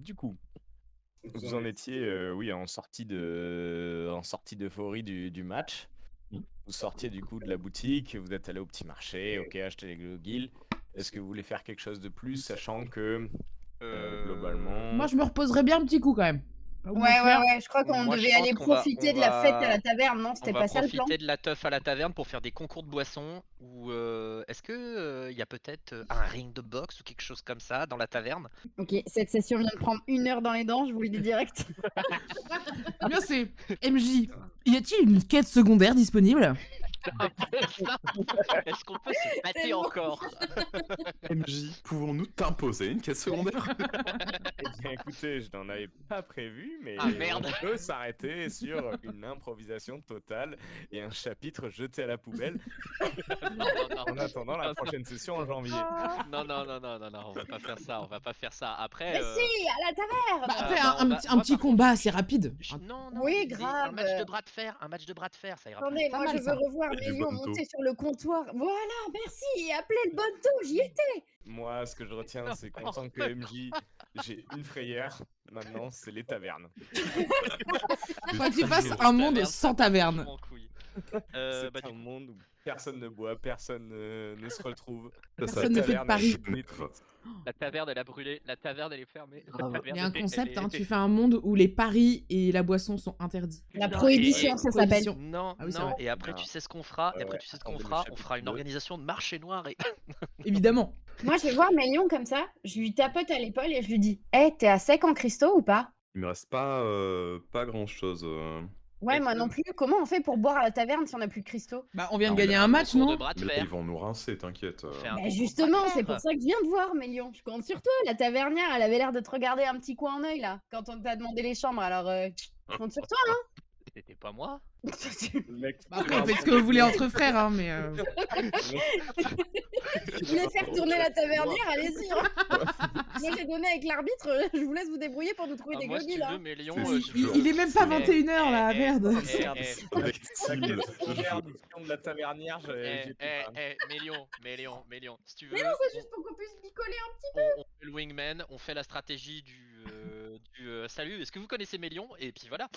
du coup, vous en étiez, oui, en sortie d'euphorie du match. Mmh. Vous sortiez du coup de la boutique, vous êtes allé au petit marché, OK, acheter les Glowgills. Est-ce que vous voulez faire quelque chose de plus, sachant que, Moi, globalement, je me reposerais bien un petit coup quand même. Pas vous Ouais, mentir. je crois qu'on Moi, je devait pense aller qu'on va profiter de la fête à la taverne, non? on C'était va pas ça le plan? profiter de la teuf à la taverne pour faire des concours de boissons ou est-ce que, il y a peut-être, un ring de boxe ou quelque chose comme ça dans la taverne? Ok, cette session vient de prendre 1 heure dans les dents, je vous le dis direct. Le mieux, c'est MJ. Y a-t-il une quête secondaire disponible? Est-ce qu'on peut se C'est battre bon. encore? MJ, pouvons-nous t'imposer une quête secondaire? eh bien, écoutez, je n'en avais pas prévu, mais Ah, merde. on peut s'arrêter sur une improvisation totale et un chapitre jeté à la poubelle en attendant la prochaine session en janvier. Non, on va pas faire ça, on va pas faire ça. Après, Mais si, à la taverne! Bah, après, bah, on va- un moi, petit par combat assez rapide. non, Oui, un grave. match de bras de fer, ça ira plus Attendez, pas moi mal, je veux ça. revoir Et du Mélion bonneto. monter sur le comptoir. Voilà, merci, appelez le bonneto, j'y étais. Moi, ce que je retiens, c'est qu'en tant que MJ, j'ai une frayeur. Maintenant, c'est les tavernes. Faut que tu fasses un monde Taverne, sans ça part taverne. vachement en couille. C'est Bah, un monde où personne ne boit, personne ne se retrouve. Personne ne fait de paris. la taverne elle a brûlé, la taverne elle est fermée. La Grave. taverne, Il y a un elle concept, est- hein, tu fais un monde où les paris et la boisson sont interdits. La Non, prohibition, et- ça s'appelle. Prohibition. Non, Ah oui, c'est non, vrai. et après Ah. tu sais ce qu'on fera, et après Ouais, tu sais ce qu'on attendez le fera, on chapitre fera une 2. organisation de marché noir et Évidemment. Moi je vais voir Mélion comme ça, je lui tapote à l'épaule et je lui dis t'es à sec en cristaux ou pas? Il me reste pas grand chose. Ouais, Mais moi non plus. Comment on fait pour boire à la taverne si on n'a plus de cristaux? Bah, on vient de Non, gagner un match, concours de non? bras de Mais là, fer. ils vont nous rincer, t'inquiète. On fait un Bah concours de justement, bras de c'est fer. pour ça que je viens de voir Mélion. Je compte sur toi. La tavernière, elle avait l'air de te regarder un petit coin en œil là, quand on t'a demandé les chambres. Alors, je compte sur toi. C'était pas moi. Le mec, Bah, après, faites ce que vous voulez entre frères, hein, mais... Tu voulais faire tourner la tavernière, allez-y. Hein. Moi j'ai donné avec l'arbitre, je vous laisse vous débrouiller pour nous trouver Ah, des moi si tu globis veux, là. mais Lyon, C'est- Il est même pas Eh, 21h, là, merde. Merde. La Victime. première mission de la tavernière, j'ai Mélion, si tu veux, Mais non, c'est juste pour qu'on puisse picoler un petit. on fait le wingman, on fait la stratégie du salut, est-ce que vous connaissez Mélion? Et puis voilà.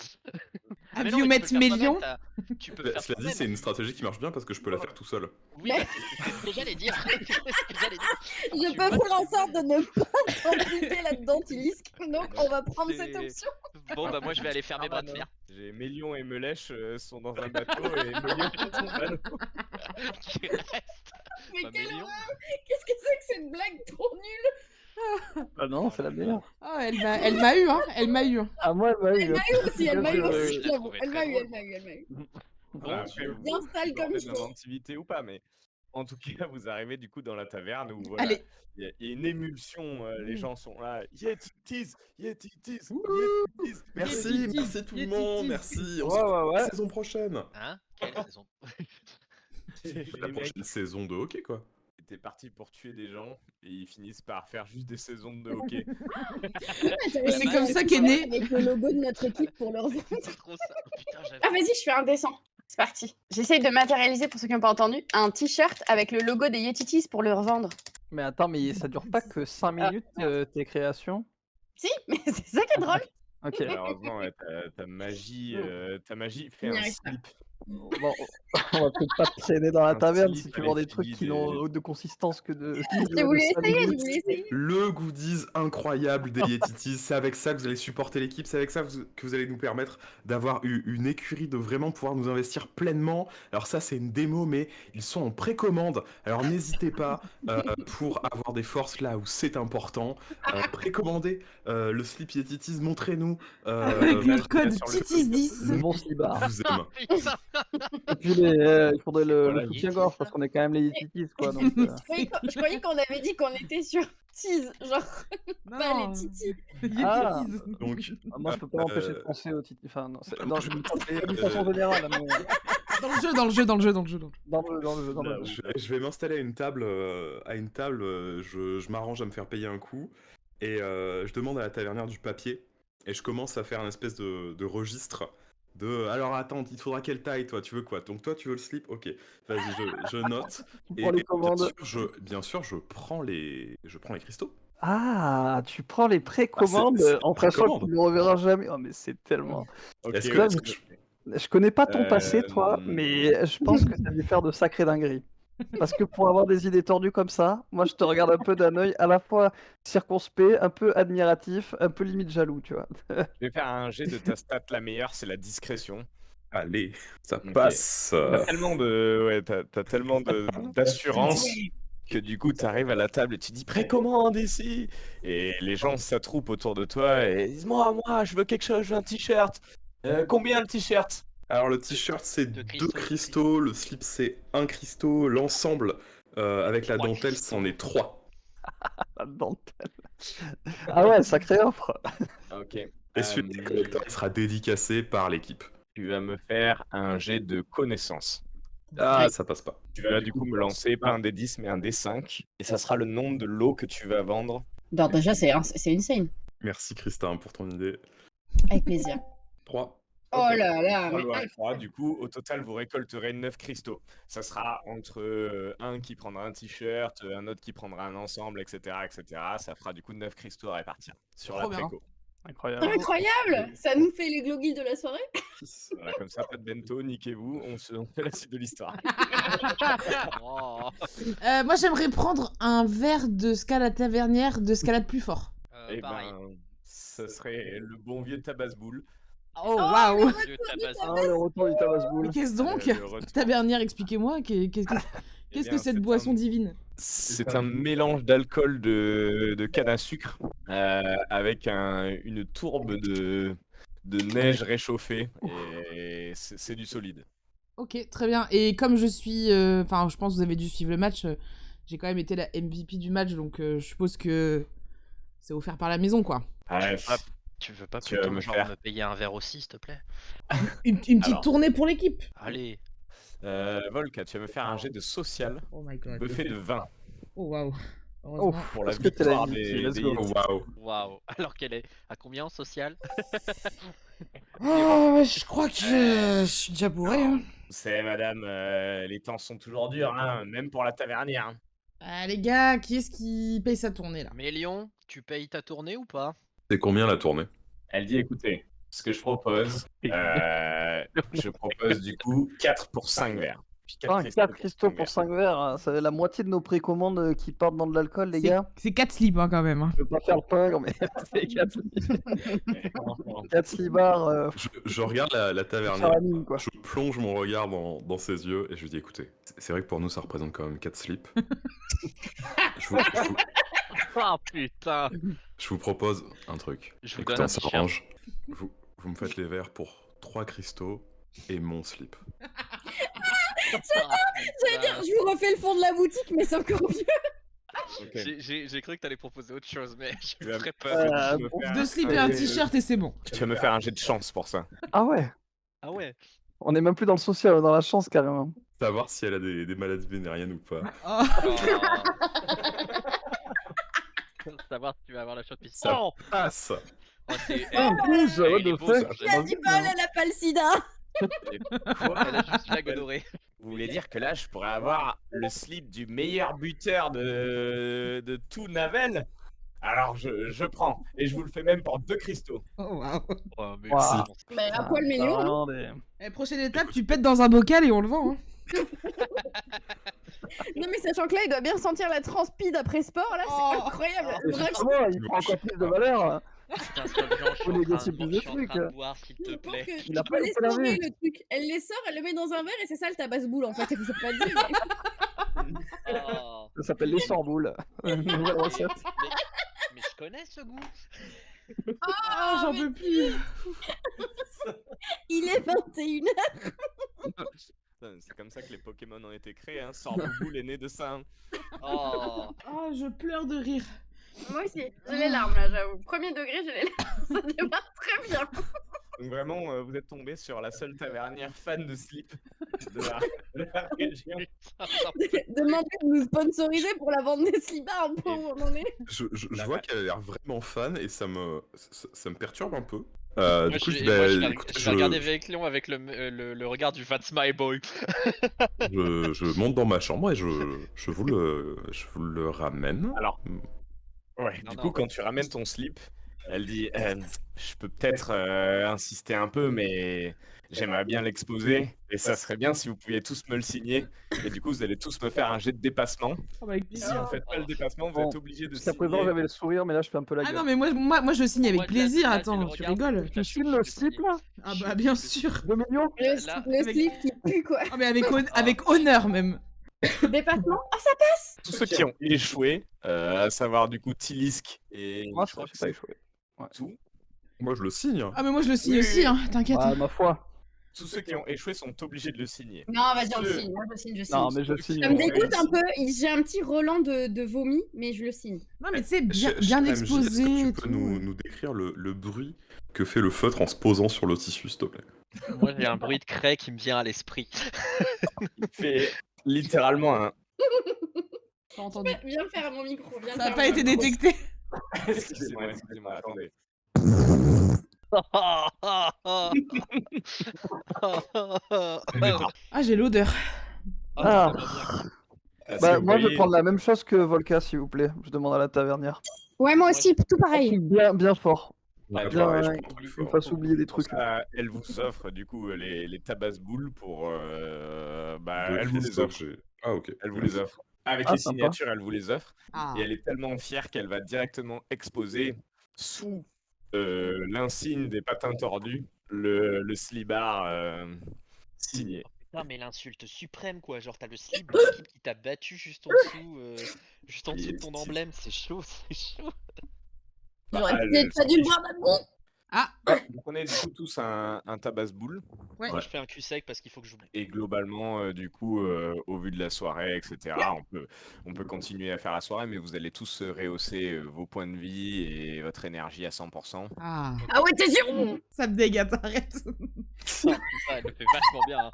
Ah, mais Have non, you mais met tu peux le faire Mélion? toi-même, tu peux le faire Cela dit, c'est toi-même. une stratégie qui marche bien parce que je peux la faire tout seul. Oui, bah, c'est ce que j'allais dire. C'est ce que j'allais dire. Je Tu peux vois, faire en sorte de ne pas t'impliquer là-dedans, Tilisque. Donc on va prendre cette C'est- option. Bon, bah moi je vais aller faire mes bras de fer. J'ai Mélion et Melèche sont dans un bateau et Mélion dans son bateau. Qui reste. Mais Bah, quelle Mélion. horreur! Qu'est-ce que c'est que cette blague trop nulle? Ah non, c'est la meilleure. Oh, elle m'a eu, hein. Elle m'a eu. Ah, moi, elle m'a eu. Elle m'a eu aussi, elle m'a eu Ouais, aussi, je je l'ai l'avoue. trouvé Elle très m'a eu, drôle. elle m'a eu, elle m'a eu. Bon, après, vous Bien sale comme parlez il faut. d'inventivité ou pas, mais en tout cas, vous arrivez du coup dans la taverne où voilà, Allez. il y a une émulsion, les gens sont là, Yetitis, Yetitis, Wouhou Yetitis. Merci, Yetitis, merci tout le Yetitis. monde, merci. On se Ouais, retrouve ouais. la saison prochaine. Hein? Quelle saison? Et La les mecs prochaine saison de hockey, quoi. étaient partis pour tuer des gens et ils finissent par faire juste des saisons de hockey. Et c'est comme ça qu'est né. Avec le logo de notre équipe pour le revendre. C'est trop ça. Oh, putain, j'avais. Ah, vas-y, je fais un dessin. C'est parti. J'essaye de matérialiser, pour ceux qui n'ont pas entendu, un t-shirt avec le logo des Yetitis pour le revendre. Mais attends, mais ça dure pas que 5 minutes, tes créations. Si, mais c'est ça qui est drôle. Ok. Malheureusement, ouais, ta magie fait On y un arrive pas. slip. Bon, on va peut-être pas traîner dans la Un taverne slip si tu à vends des l'effigie trucs qui des- n'ont de consistance que de. Je voulais de 5 essayer, je minutes. voulais essayer. Le goodies incroyable des Yetitis, c'est avec ça que vous allez supporter l'équipe, c'est avec ça que vous allez nous permettre d'avoir une écurie, de vraiment pouvoir nous investir pleinement. Alors ça c'est une démo, mais ils sont en précommande, alors n'hésitez pas pour avoir des forces là où c'est important. Précommandez le slip Yetitis, montrez-nous. Avec le votre code sur le- TITIS10. Le bon slibard. Je vous aime. Putain. Et puis il faudrait Voilà, le soutien-gorge parce qu'on est quand même les Yetitis, quoi. Donc, Je croyais qu'on avait dit qu'on était sur tease, genre pas les titis. Ah. Yetitis. Donc, moi, je peux pas m'empêcher de penser aux Titi. Enfin, non, non je dis de façon générale, mais Dans le jeu, dans le jeu, dans le jeu, dans le jeu. dans le jeu. je vais m'installer à une table, je m'arrange à me faire payer un coup, et je demande à la tavernière du papier, et je commence à faire un espèce de registre de... Alors attends, il te faudra quelle taille, toi, tu veux quoi? Donc toi, tu veux le slip? Ok, vas-y, je note. Tu prends les commandes. Bien sûr, je prends les cristaux. Ah, tu prends les précommandes c'est en sachant que précommande. tu ne le reverras jamais. Oh, mais c'est tellement. Ok, Est-ce ouais, que- Là, est-ce que je connais pas ton passé, toi, mais je pense que t'as dû faire de sacrées dingueries. Parce que pour avoir des idées tordues comme ça, moi je te regarde un peu d'un œil à la fois circonspect, un peu admiratif, un peu limite jaloux, tu vois. je vais faire un jet de ta stat la meilleure, c'est la discrétion. Allez, ça Ok. passe. T'as tellement de, ouais, t'as tellement d'assurance que du coup, tu arrives à la table et tu dis précommande ici. Et les gens s'attroupent autour de toi et ils disent moi, je veux quelque chose, je veux un t-shirt. Combien le t-shirt? Alors le t-shirt c'est Deux 2 cristaux. cristaux, le slip c'est 1 cristaux, l'ensemble avec la Trois dentelle cristaux. c'en est 3. La dentelle. Ah ouais, sacrée offre. Ok. Et celui des Euh, collecteurs il sera dédicacé par l'équipe. Tu vas me faire un jet de connaissance. Ah, ça passe pas. Tu vas du coup me lancer pas un des 10 mais un des 5. Et ça sera le nombre de lots que tu vas vendre. Non, déjà, c'est insane. Merci Christin pour ton idée. Avec plaisir. 3. Oh Ok. là là, Trois mais lots à trois, du coup, au total, vous récolterez 9 cristaux. Ça sera entre un qui prendra un t-shirt, un autre qui prendra un ensemble, etc., etc. Ça fera du coup 9 cristaux à répartir sur la Trop bien. préco. Incroyable. incroyable! Ça nous fait les glogis de la soirée. Voilà, comme ça, pas de bento, niquez-vous, on fait la suite de l'histoire. Oh. Moi, j'aimerais prendre un verre de Scala tavernière de Scalade plus fort. Et Pareil. ben, ça serait le bon vieux tabasse-boule. Oh, waouh! Dieu, tabasse. Ah, le retour du Mais tabasse-boule. qu'est-ce donc? Le retour. Tavernière, expliquez-moi, qu'est-ce Eh que bien, cette c'est boisson un- divine? C'est un mélange d'alcool de canne à sucre avec une tourbe de neige réchauffée. Et c'est du solide. Ok, très bien. Et comme je suis... Enfin, je pense que vous avez dû suivre le match. J'ai quand même été la MVP du match, donc je suppose que c'est offert par la maison, quoi. Bref. Tu veux pas Tu vas plutôt me genre faire- me payer un verre aussi, s'il te plaît? Une petite Alors. tournée pour l'équipe. Allez. Volca, tu vas me faire un jet de social, Oh my god. buffet de 20 Oh waouh. Oh, Heureusement. pour la parce que t'es la victoire MVP, des let's go. Yetis. Waouh. Waouh. Alors qu'elle est à combien en social? Oh, je crois que je suis déjà bourré. Hein. C'est madame, les temps sont toujours durs, hein, même pour la tavernière. Hein. Ah, les gars, qui est-ce qui paye sa tournée, là? Mais Lyon, tu payes ta tournée ou pas? C'est combien la tournée? Elle dit écoutez, ce que je propose, je propose du coup 4 pour 5 verres. Puis Ah, 4 cristaux pour 5 verres, hein. Ça fait la moitié de nos précommandes qui partent dans de l'alcool, les gars. C'est 4 slips, hein, quand même. Hein. Je veux pas faire le pingre, mais c'est 4 slibards Je regarde la sur tavernière. la mine, quoi. Je plonge mon regard dans ses yeux et je lui dis écoutez, c'est vrai que pour nous ça représente quand même 4 slips. je Ah putain. vous propose un truc. Je vous Écoutez, donne un on t-shirt. s'arrange. Vous me faites les verres pour 3 cristaux et mon slip. J'allais dire, je vous refais le fond de la boutique, mais c'est encore mieux. Ok. J'ai cru que t'allais proposer autre chose, mais je Tu me vas- ferais tu peur. vas me faire- 2 slips et un t-shirt et c'est bon. Tu vas me faire un jet de chance pour ça. Ah ouais, Ah ouais. on est même plus dans le social, on est dans la chance carrément. Savoir si elle a des maladies vénériennes ou pas. Oh. Oh. Savoir si tu vas avoir la shot piste. Ça Oh, passe. oh, c'est... Oh, douze, elle what est the beau, fuck. son jet. Elle a du mal, elle a pas le sida. Elle a juste la godorée. Vous voulez dire que là, je pourrais avoir le slip du meilleur buteur de tout Navel? Alors je prends, et je vous le fais même pour 2 cristaux. Oh, waouh. Oh, mais Wow. c'est bon. Mais un poil mignon. hein. Vraiment des- Eh, prochaine étape, tu pètes dans un bocal et on le vend. Hein. Non, mais sachant que là, il doit bien sentir la transpi d'après sport, là, Oh. c'est incroyable. Et Faudrait que- justement, il prend encore plus de valeur. Putain, Soljean, je suis Faut en négocier train plus de- de je suis en trucs. train de boire, s'il te Je pense plaît. que Il a tu pas peux le laisser laver. tomber le truc. Elle les sort, elle le met dans un verre et c'est ça le tabasse-boule en fait. Je sais pas dire. mais- Oh. Ça s'appelle les sorboules. Une nouvelle recette. Mais je connais ce goût. Ah, j'en peux plus. Il est 21h. C'est comme ça que les Pokémon ont été créés, hein. Sorboubou est né de ça. Hein. Oh. Ah, je pleure de rire. Moi aussi, j'ai les larmes là, j'avoue. Premier degré, j'ai les larmes. Ça démarre très bien. Donc vraiment, vous êtes tombé sur la seule tavernière fan de slip de la région. Putain, ça- Demandez de nous sponsoriser pour la vente des slibards, pour où on en est. Je vois qu'elle a l'air vraiment fan et ça me perturbe un peu. Moi, Du coup, je je vais, moi, vais, je écoute, vais regarder avec Lyon avec le regard du That's My Boy. je monte dans ma chambre et je vous le ramène. Alors, Ouais, Non, du non. coup, quand tu ramènes ton slip, elle dit je peux peut-être insister un peu, mais j'aimerais bien l'exposer. Et ça serait bien si vous pouviez tous me le signer. Et du coup, vous allez tous me faire un jet de dépassement. Ah bah, avec Si plaisir. vous faites pas le dépassement, vous Bon, êtes obligé de Jusqu'à présent, signer. j'avais le sourire, mais là, je fais un peu la Ah gueule. non, mais moi je signe avec Moi, là, plaisir. là, tu Attends, le tu regardes, rigoles. Tu signes le slip, là Ah Je bah, suis bien le sûr. 2 millions Le, Là, le avec- slip qui pue, quoi. Ah, mais avec honneur même. Dépassement. Ah, ça Tous ceux qui ont échoué, à savoir du coup Tilisk et Moi, je crois je que sais pas c'est échoué. Ouais. tout. Moi, je le signe. Ah, mais moi je le signe Oui, aussi, oui. hein, t'inquiète. Bah, ma foi. Tous ceux qui ont échoué sont obligés de le signer. Non, vas-y, on le Ceux- signe. Moi, je signe, je signe. Non, mais je Ceux qui signe. Ça me ont dégoûte un réussi- peu. J'ai un petit Roland de vomi, mais je le signe. Non, mais tu sais, bien MJ, est-ce exposé. que et tu peux tout. nous décrire le bruit que fait le feutre en se posant sur le tissu, s'il te plaît? moi j'ai un bruit de craie qui me vient à l'esprit. Il fait littéralement un. Pas entendu. Viens le faire à mon micro. Viens Ça le n'a faire pas à mon été micro. détecté. Excusez-moi, attendez. Ah, j'ai l'odeur. Ah. Ah, si Bah, vous moi, je vais voyez- prendre la même chose que Volca, s'il vous plaît. Je demande à la tavernière. Ouais, moi Moi, aussi, tout Un pareil. truc bien fort. Ah, Bien, pareil, je ouais, prends un truc qui me fort. fasse oublier des Pour trucs. ça, elle vous offre du coup les tabasse-boules pour. Bah, De elle vous les offre. Christophe, Ah, ok. Elle vous les offre. Avec Ah, les sympa. signatures, elle vous les offre. Ah. Et elle est tellement fière qu'elle va directement exposer sous l'insigne des patins tordus le slibard signé. Putain, mais l'insulte suprême quoi, genre t'as le slip de l'équipe qui t'a battu juste en dessous de ton emblème, c'est chaud, c'est chaud. J'aurais Ah, peut-être pas dû boire ma boue. Ah, Vous prenez du coup tous un tabasse-boule. ouais. Moi je fais un cul sec parce qu'il faut que j'oublie. Et globalement, du coup, au vu de la soirée, etc., on peut continuer à faire la soirée, mais vous allez tous rehausser vos points de vie et votre énergie à 100%. Ah. Ah ouais, t'es sûr? Ça me dégâte, arrête. Ça, elle le fait vachement bien. Hein.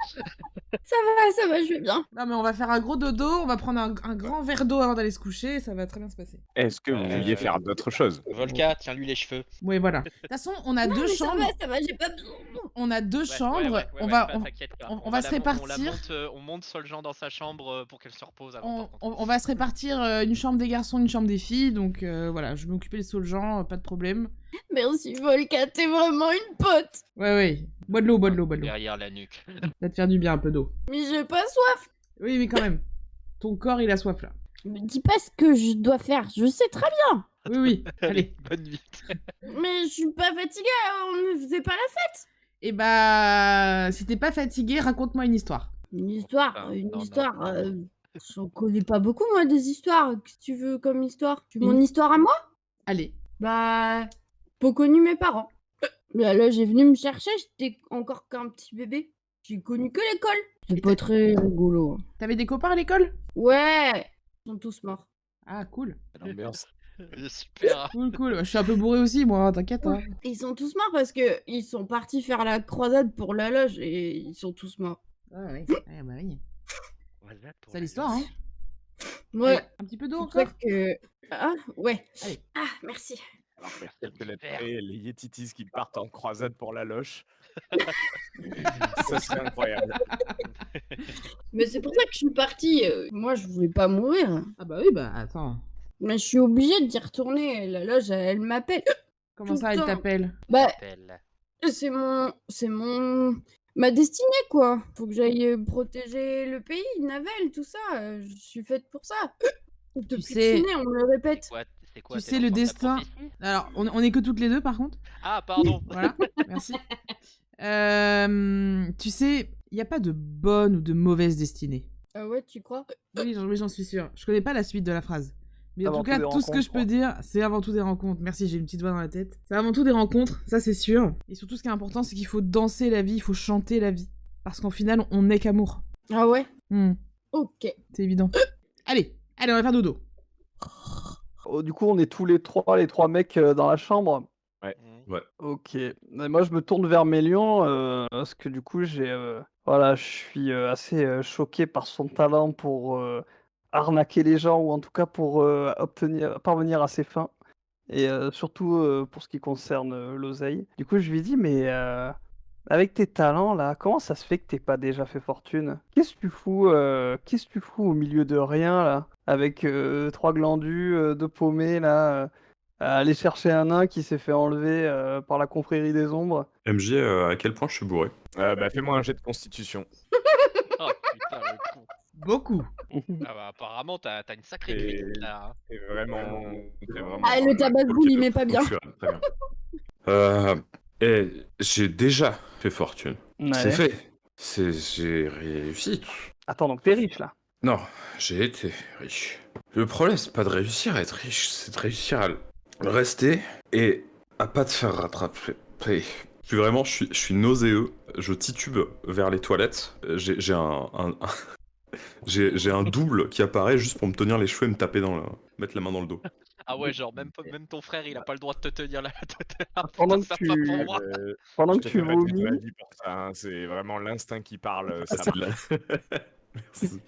Ça va, je vais bien. Non, mais on va faire un gros dodo, on va prendre un grand verre d'eau avant d'aller se coucher, et ça va très bien se passer. Est-ce que vous vouliez faire d'autres choses? Volca, tiens-lui les cheveux. Oui, voilà. De toute façon, on a Non, deux mais chambres. ça va, j'ai pas besoin. On a deux chambres. On va, on va se répartir. On monte Soljean dans sa chambre pour qu'elle se repose avant. On va se répartir une chambre des garçons, une chambre des filles. Donc voilà, je vais m'occuper des Soljean, pas de problème. Merci, Volca, t'es vraiment une pote. Ouais. Bois de l'eau, bois de l'eau, bois de l'eau. Derrière la nuque. Ça va te faire du bien, un peu d'eau. Mais j'ai pas soif. Oui, mais quand même. Ton corps, il a soif là. Me dis pas ce que je dois faire, je sais très bien. Oui, allez. Bonne nuit. Mais je suis pas fatiguée, on ne faisait pas la fête. Et bah, si t'es pas fatigué, raconte-moi une histoire. Une histoire, Ah, une non, histoire. non. J'en connais pas beaucoup, moi, des histoires. Qu'est-ce que tu veux comme histoire? Mon histoire à moi? Allez. Bah, pas connu mes parents. Là, j'ai venu me chercher, j'étais encore qu'un petit bébé. J'ai connu que l'école. C'est pas très rigolo. T'avais des copains à l'école? Ouais, ils sont tous morts. Ah, cool. L'ambiance. Super. Cool. Je suis un peu bourré aussi, moi, t'inquiète. Hein. Ils sont tous morts parce que ils sont partis faire la croisade pour la loge et ils sont tous morts. Ah, ouais. Ah, bah oui. Voilà pour C'est la l'histoire, hein. Ouais. Allez, un petit peu d'eau C'est encore? vrai que... Ah, ouais. Allez. Ah, merci. Alors, quelques lettres près, les Yetitis qui partent en croisade pour la loche. Ça serait incroyable. Mais c'est pour ça que je suis partie. Moi, je voulais pas mourir. Ah bah oui, bah attends. Mais je suis obligée d'y retourner. La loge, elle m'appelle. Comment Tout ça, le elle temps. t'appelle? Bah, Belle. c'est ma destinée, quoi. Faut que j'aille protéger le pays, Navel, tout ça. Je suis faite pour ça. Depuis que je sais- suis née, on me le répète. C'est quoi Tu t'es sais, le l'enfant de la destin- prophétie Alors, on est que toutes les deux, par contre. Ah, pardon. Voilà, merci. Tu sais, il n'y a pas de bonne ou de mauvaise destinée. Ah ouais, tu crois? Oui, j'en suis sûre. Je connais pas la suite de la phrase. Mais en Avant tout cas, tout des tout ce que je peux dire, c'est avant tout des rencontres. Merci, j'ai une petite voix dans la tête. C'est avant tout des rencontres, ça c'est sûr. Et surtout, ce qui est important, c'est qu'il faut danser la vie, il faut chanter la vie. Parce qu'en final, on n'est qu'amour. Ah ouais? Ok. C'est évident. Allez, on va faire dodo. Oh, du coup, on est tous les trois mecs dans la chambre. Mmh. Ok. Mais moi, je me tourne vers Mélion parce que du coup, voilà, je suis assez choqué par son talent pour arnaquer les gens ou en tout cas pour parvenir à ses fins. Et surtout pour ce qui concerne l'oseille. Du coup, je lui dis, mais avec tes talents là, comment ça se fait que t'aies pas déjà fait fortune? Qu'est-ce que tu fous au milieu de rien là, avec 3 glandus, 2 paumés là, à aller chercher un nain qui s'est fait enlever par la confrérie des ombres? MJ, à quel point je suis bourré? Bah, fais-moi un jet de constitution. Oh putain, le con. Beaucoup. Ah bah, apparemment, t'as une sacrée cuite là. Hein. T'es vraiment. Ah, le tabac-boule, il met pas bien. Culturel, très bien. Et j'ai déjà fait fortune. C'est Ouais. fait. J'ai réussi. Attends, donc t'es riche là? Non, j'ai été riche. Le problème, c'est pas de réussir à être riche, c'est de réussir à le rester et à pas te faire rattraper. Puis vraiment, je suis nauséeux. Je titube vers les toilettes. J'ai un double qui apparaît juste pour me tenir les cheveux et me taper mettre la main dans le dos. Ah ouais, genre même ton frère, il a pas le droit de te tenir là. Pendant Putain, que ça va tu- pour moi. Pendant Je que te tu fais pas de vomis, magie pour ça, hein, c'est vraiment l'instinct qui parle, ça C'est marche. Merci.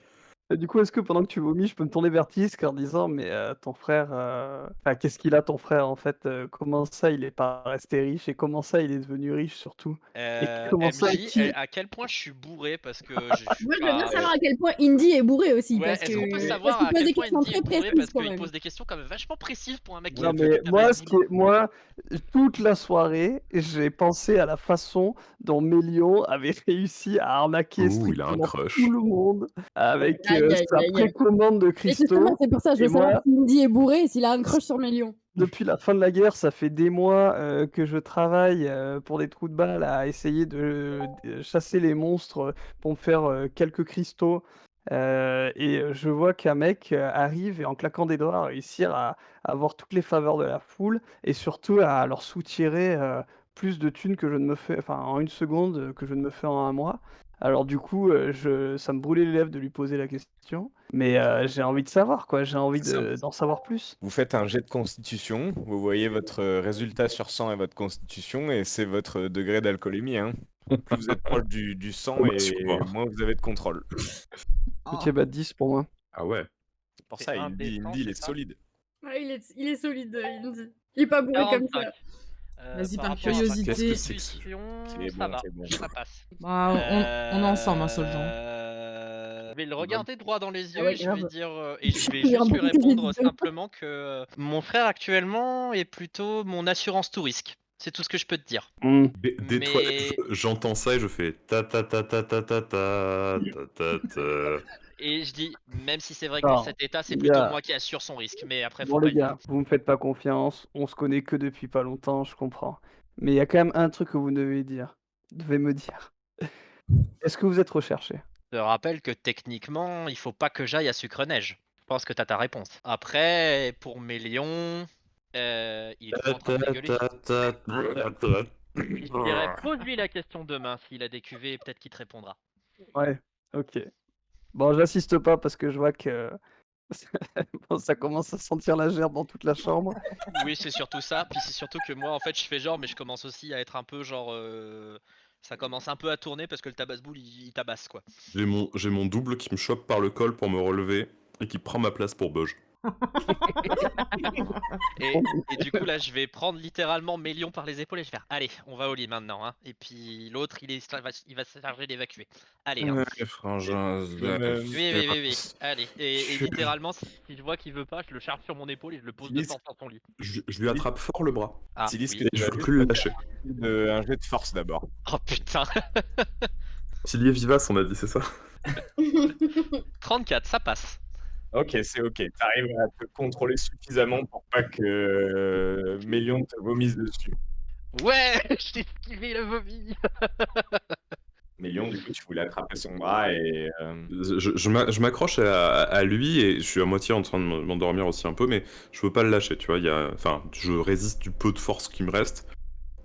du coup, est-ce que pendant que tu vomis, je peux me tourner vers Tisk en disant, mais ton frère, enfin, qu'est-ce qu'il a ton frère en fait? Comment ça, il est pas resté riche et comment ça, il est devenu riche surtout? Et comment ça, MJ, à quel point je suis bourré parce que je suis Moi, je veux bien pas. savoir à quel point Indy est bourré aussi. Ouais, parce est-ce que... qu'on peut parce savoir qu'il à pose quel des point questions Indy très est bourré précises parce quand qu'il même. pose des questions quand même vachement précises pour un mec qui Non a mais fait du moi, tabac-boule. toute la soirée, j'ai pensé à la façon dont Mélion avait réussi à arnaquer Ouh, il a un strictement crush. tout le monde avec Aïe, aïe, sa aïe, aïe. précommande de Et justement, cristaux. c'est pour ça, je Et veux savoir moi, si Indy est bourré et s'il a un crush sur Mélion. depuis la fin de la guerre, ça fait des mois que je travaille pour des trous de balles à essayer de chasser les monstres pour me faire quelques cristaux. Et je vois qu'un mec arrive et en claquant des doigts réussir à avoir toutes les faveurs de la foule et surtout à leur soutirer plus de thunes que je ne me fais, enfin en une seconde que je ne me fais en un mois. Alors du coup, ça me brûlait les lèvres de lui poser la question, mais j'ai envie de savoir quoi, j'ai envie C'est simple. d'en savoir plus. Vous faites un jet de constitution, vous voyez votre résultat sur 100 et votre constitution, et c'est votre degré d'alcoolémie. Hein. Plus vous êtes proche du 100 Oh, bah, et super. moins vous avez de contrôle. Ok, bah 10 pour moi. Ah ouais. C'est pour C'est ça, indécent, Indy, il est c'est ça solide. Ouais, il est solide, Indy. Il est pas bourré comme ça. 45. Vas-y, par rapport à ma curiosité. Qu'est-ce que c'est que ce- constitution, C'est ça bon, va, c'est bon. ça passe. Bah, on est ensemble, hein, Soljan. Je vais le regarder droit dans les yeux ouais, et je vais grave. dire et je vais Il y a juste lui beaucoup de répondre hésitants. simplement que mon frère actuellement est plutôt mon assurance tout risque. C'est tout ce que je peux te dire. Des Mais- toilettes, j'entends ça et je fais ta ta ta ta ta ta ta ta ta. Et je dis, même si c'est vrai que Non, dans cet état, c'est il y plutôt a- moi qui assure son risque. Mais après, Bon faut pas les le dire. gars, vous me faites pas confiance, on se connaît que depuis pas longtemps, je comprends. Mais il y a quand même un truc que vous devez me dire. Est-ce que vous êtes recherché? Je te rappelle que techniquement, il faut pas que j'aille à Sucre-Neige. Je pense que t'as ta réponse. Après, pour Mélion, il est toujours en train de dégueuler. Je dirais, pose-lui la question demain s'il a des cuvées, peut-être qu'il te répondra. Ouais, ok. Bon, j'assiste pas parce que je vois que bon, ça commence à sentir la gerbe dans toute la chambre. Oui, c'est surtout ça. Puis c'est surtout que moi, en fait, je fais genre, mais je commence aussi à être un peu genre. Ça commence un peu à tourner parce que le tabasse-boule, il tabasse quoi. J'ai mon double qui me chope par le col pour me relever et qui prend ma place pour Buzz. Et du coup, là, je vais prendre littéralement Mélion par les épaules et je vais faire allez, on va au lit maintenant. Hein. Et puis l'autre, il va se charger d'évacuer. Allez. Hein. Frangin. Oui. Allez. Et littéralement, si je vois qu'il veut pas, je le charge sur mon épaule et je le pose de Utilise- temps dans son lit. Je lui attrape fort le bras. Ah, Utilise oui. que Je déjà veux plus le lâcher. un jet de force d'abord. Oh putain. Pilier vivace, on a dit, c'est ça? 34, ça passe. Ok, c'est ok. T'arrives à te contrôler suffisamment pour pas que Mélion te vomisse dessus. Ouais, j'ai esquivé le vomi. Mélion, du coup, tu voulais attraper son bras et... Je m'accroche à lui et je suis à moitié en train de m'endormir aussi un peu, mais je veux pas le lâcher, tu vois. Enfin, je résiste du peu de force qui me reste.